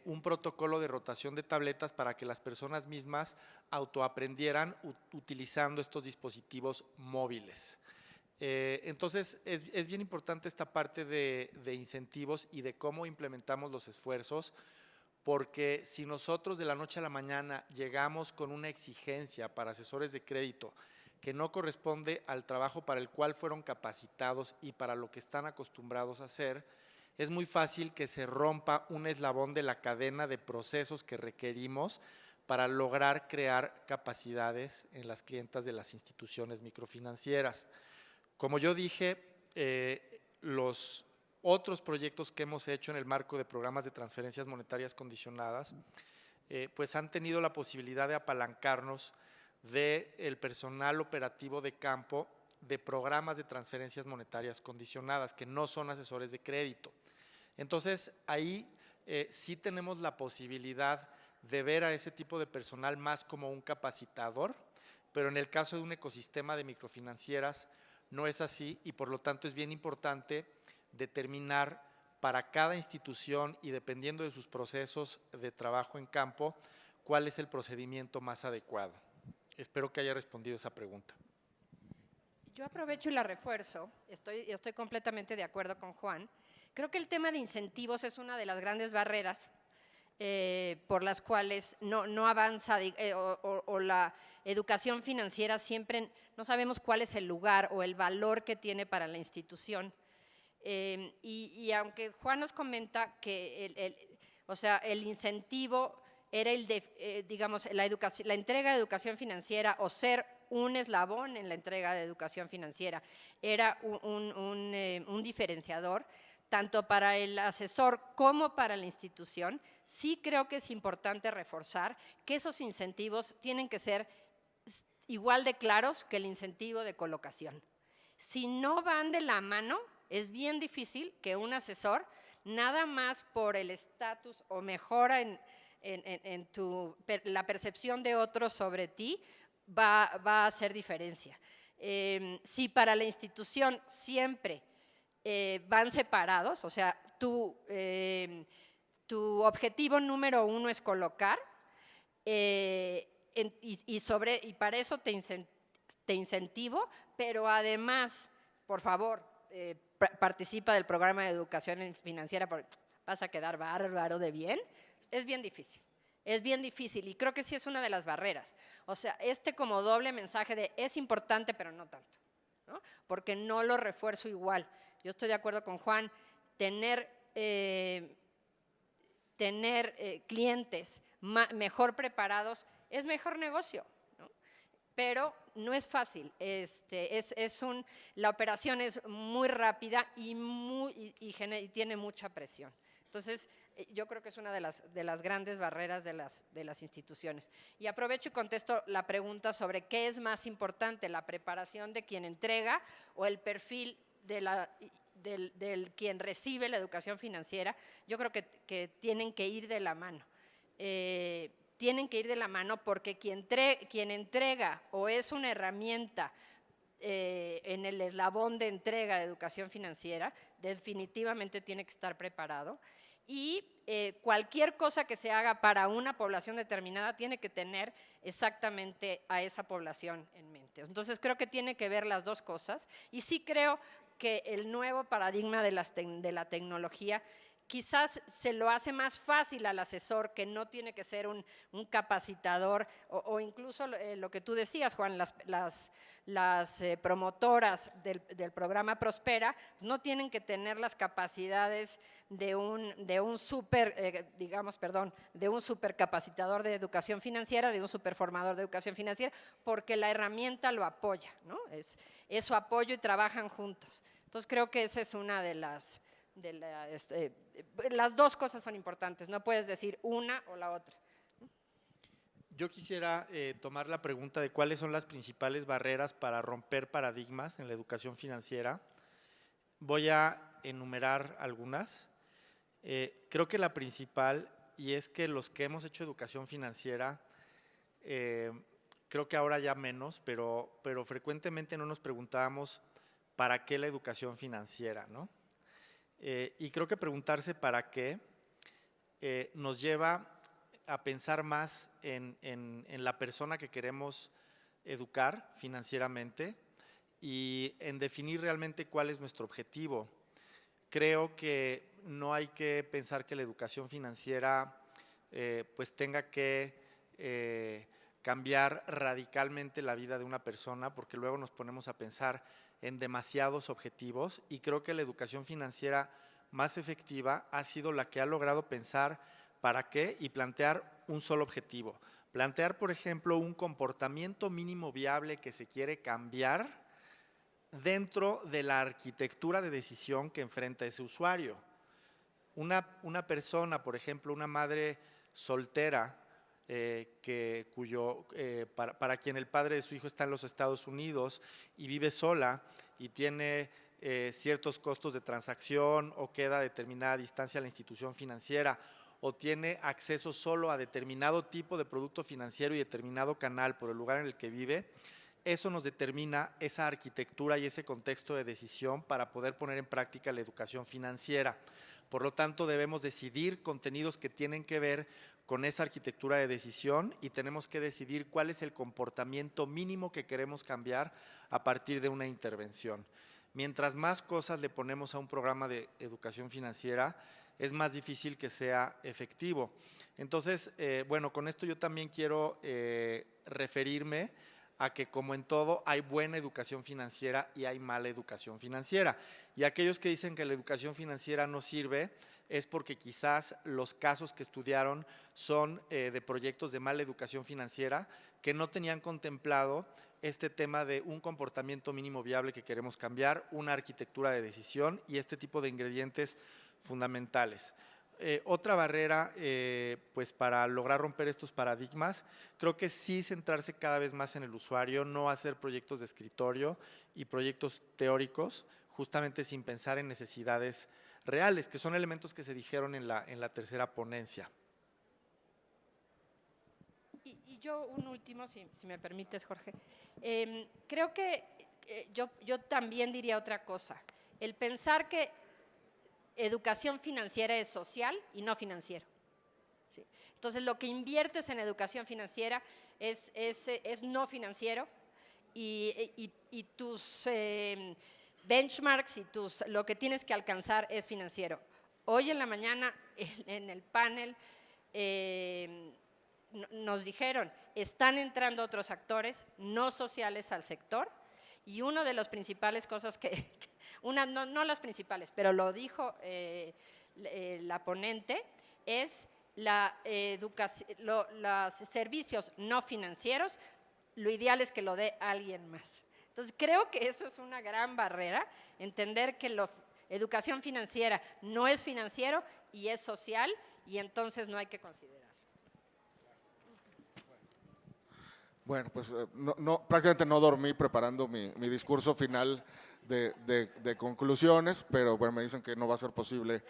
un protocolo de rotación de tabletas para que las personas mismas autoaprendieran utilizando estos dispositivos móviles. Entonces, es bien importante esta parte de incentivos y de cómo implementamos los esfuerzos, porque si nosotros de la noche a la mañana llegamos con una exigencia para asesores de crédito que no corresponde al trabajo para el cual fueron capacitados y para lo que están acostumbrados a hacer, es muy fácil que se rompa un eslabón de la cadena de procesos que requerimos para lograr crear capacidades en las clientas de las instituciones microfinancieras. Como yo dije, los otros proyectos que hemos hecho en el marco de programas de transferencias monetarias condicionadas, pues han tenido la posibilidad de apalancarnos del personal operativo de campo de programas de transferencias monetarias condicionadas, que no son asesores de crédito. Entonces, ahí sí tenemos la posibilidad de ver a ese tipo de personal más como un capacitador, pero en el caso de un ecosistema de microfinancieras no es así, y por lo tanto es bien importante determinar para cada institución y dependiendo de sus procesos de trabajo en campo, cuál es el procedimiento más adecuado. Espero que haya respondido esa pregunta. Yo aprovecho y la refuerzo, estoy completamente de acuerdo con Juan. Creo que el tema de incentivos es una de las grandes barreras por las cuales no avanza o la educación financiera siempre no sabemos cuál es el lugar o el valor que tiene para la institución. Y aunque Juan nos comenta que el incentivo era digamos, la entrega de educación financiera o ser un eslabón en la entrega de educación financiera, era un diferenciador, tanto para el asesor como para la institución. Sí creo que es importante reforzar que esos incentivos tienen que ser igual de claros que el incentivo de colocación. Si no van de la mano, es bien difícil que un asesor, nada más por el estatus o mejora en la percepción de otros sobre ti, va a hacer diferencia. Si para la institución siempre van separados, o sea, tu objetivo número uno es colocar, y para eso te incentivo, pero además, por favor, participa del programa de educación financiera porque vas a quedar bárbaro de bien. Es bien difícil y creo que sí es una de las barreras. O sea, como doble mensaje de es importante pero no tanto, ¿no? Porque no lo refuerzo igual. Yo estoy de acuerdo con Juan, tener clientes mejor preparados es mejor negocio, ¿no? Pero no es fácil. La operación es muy rápida y tiene mucha presión. Entonces, yo creo que es una de las grandes barreras de las instituciones. Y aprovecho y contesto la pregunta sobre qué es más importante, la preparación de quien entrega o el perfil del quien recibe la educación financiera. Yo creo que tienen que ir de la mano. Tienen que ir de la mano porque quien entrega o es una herramienta en el eslabón de entrega de educación financiera, definitivamente tiene que estar preparado. Y cualquier cosa que se haga para una población determinada tiene que tener exactamente a esa población en mente. Entonces creo que tiene que ver las dos cosas y sí creo que el nuevo paradigma de la tecnología quizás se lo hace más fácil al asesor, que no tiene que ser un capacitador o incluso lo que tú decías, Juan, las promotoras del programa Prospera no tienen que tener las capacidades de un super capacitador de educación financiera, de un super formador de educación financiera, porque la herramienta lo apoya, ¿no? Es su apoyo y trabajan juntos. Entonces creo que esa es una de las dos cosas son importantes, no puedes decir una o la otra. Yo quisiera tomar la pregunta de cuáles son las principales barreras para romper paradigmas en la educación financiera. Voy a enumerar algunas. Creo que la principal, y es que los que hemos hecho educación financiera, creo que ahora ya menos, pero frecuentemente no nos preguntábamos para qué la educación financiera, ¿no? Y creo que preguntarse para qué nos lleva a pensar más en la persona que queremos educar financieramente y en definir realmente cuál es nuestro objetivo. Creo que no hay que pensar que la educación financiera pues tenga que cambiar radicalmente la vida de una persona, porque luego nos ponemos a pensar en demasiados objetivos, y creo que la educación financiera más efectiva ha sido la que ha logrado pensar para qué y plantear un solo objetivo. Plantear, por ejemplo, un comportamiento mínimo viable que se quiere cambiar dentro de la arquitectura de decisión que enfrenta ese usuario. Una persona, por ejemplo, una madre soltera para quien el padre de su hijo está en los Estados Unidos y vive sola y tiene ciertos costos de transacción o queda a determinada distancia a la institución financiera o tiene acceso solo a determinado tipo de producto financiero y determinado canal por el lugar en el que vive, eso nos determina esa arquitectura y ese contexto de decisión para poder poner en práctica la educación financiera. Por lo tanto, debemos decidir contenidos que tienen que ver con esa arquitectura de decisión y tenemos que decidir cuál es el comportamiento mínimo que queremos cambiar a partir de una intervención. Mientras más cosas le ponemos a un programa de educación financiera, es más difícil que sea efectivo. Entonces, bueno, con esto yo también quiero referirme a que, como en todo, hay buena educación financiera y hay mala educación financiera. Y aquellos que dicen que la educación financiera no sirve es porque quizás los casos que estudiaron son de proyectos de mala educación financiera que no tenían contemplado este tema de un comportamiento mínimo viable que queremos cambiar, una arquitectura de decisión y este tipo de ingredientes fundamentales. Otra barrera pues para lograr romper estos paradigmas, creo que sí centrarse cada vez más en el usuario, no hacer proyectos de escritorio y proyectos teóricos, justamente sin pensar en necesidades reales, que son elementos que se dijeron en la tercera ponencia. Y yo un último, si me permites, Jorge. Creo que yo también diría otra cosa. El pensar que educación financiera es social y no financiero. ¿Sí? Entonces, lo que inviertes en educación financiera es no financiero y tus benchmarks y lo que tienes que alcanzar es financiero. Hoy en la mañana, en el panel, nos dijeron, están entrando otros actores no sociales al sector y una de las principales cosas no las principales, pero lo dijo la ponente, es los servicios no financieros, lo ideal es que lo dé alguien más. Entonces, creo que eso es una gran barrera, entender que educación financiera no es financiero y es social, y entonces no hay que considerar. Bueno, pues prácticamente no dormí preparando mi discurso final de conclusiones, pero bueno, me dicen que no va a ser posible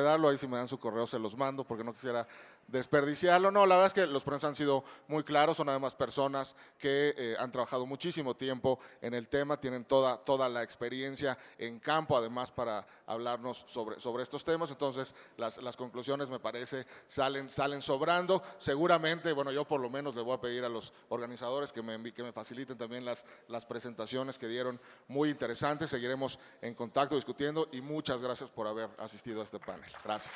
darlo. Ahí si me dan su correo se los mando porque no quisiera desperdiciarlo. No, la verdad es que los ponentes han sido muy claros, son además personas que han trabajado muchísimo tiempo en el tema, tienen toda la experiencia en campo, además para hablarnos sobre estos temas. Entonces, las conclusiones me parece salen sobrando. Seguramente, bueno, yo por lo menos le voy a pedir a los organizadores que me faciliten también las presentaciones que dieron, muy interesantes. Seguiremos en contacto discutiendo y muchas gracias por haber asistido a este panel. Gracias.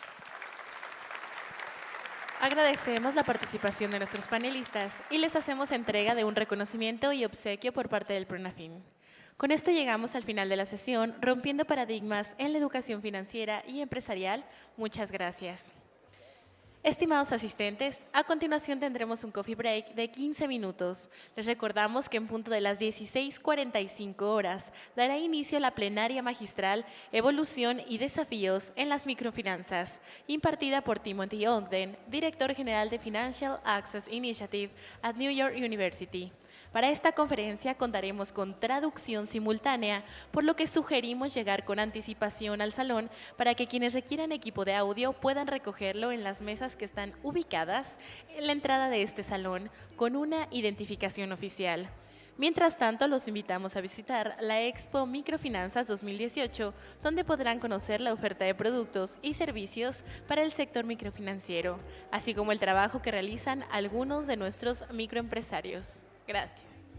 Agradecemos la participación de nuestros panelistas y les hacemos entrega de un reconocimiento y obsequio por parte del PRONAFIM. Con esto llegamos al final de la sesión, rompiendo paradigmas en la educación financiera y empresarial. Muchas gracias. Estimados asistentes, a continuación tendremos un coffee break de 15 minutos. Les recordamos que en punto de las 16:45 horas dará inicio la plenaria magistral Evolución y Desafíos en las Microfinanzas, impartida por Timothy Ogden, director general de Financial Access Initiative at New York University. Para esta conferencia contaremos con traducción simultánea, por lo que sugerimos llegar con anticipación al salón para que quienes requieran equipo de audio puedan recogerlo en las mesas que están ubicadas en la entrada de este salón con una identificación oficial. Mientras tanto, los invitamos a visitar la Expo Microfinanzas 2018, donde podrán conocer la oferta de productos y servicios para el sector microfinanciero, así como el trabajo que realizan algunos de nuestros microempresarios. Gracias.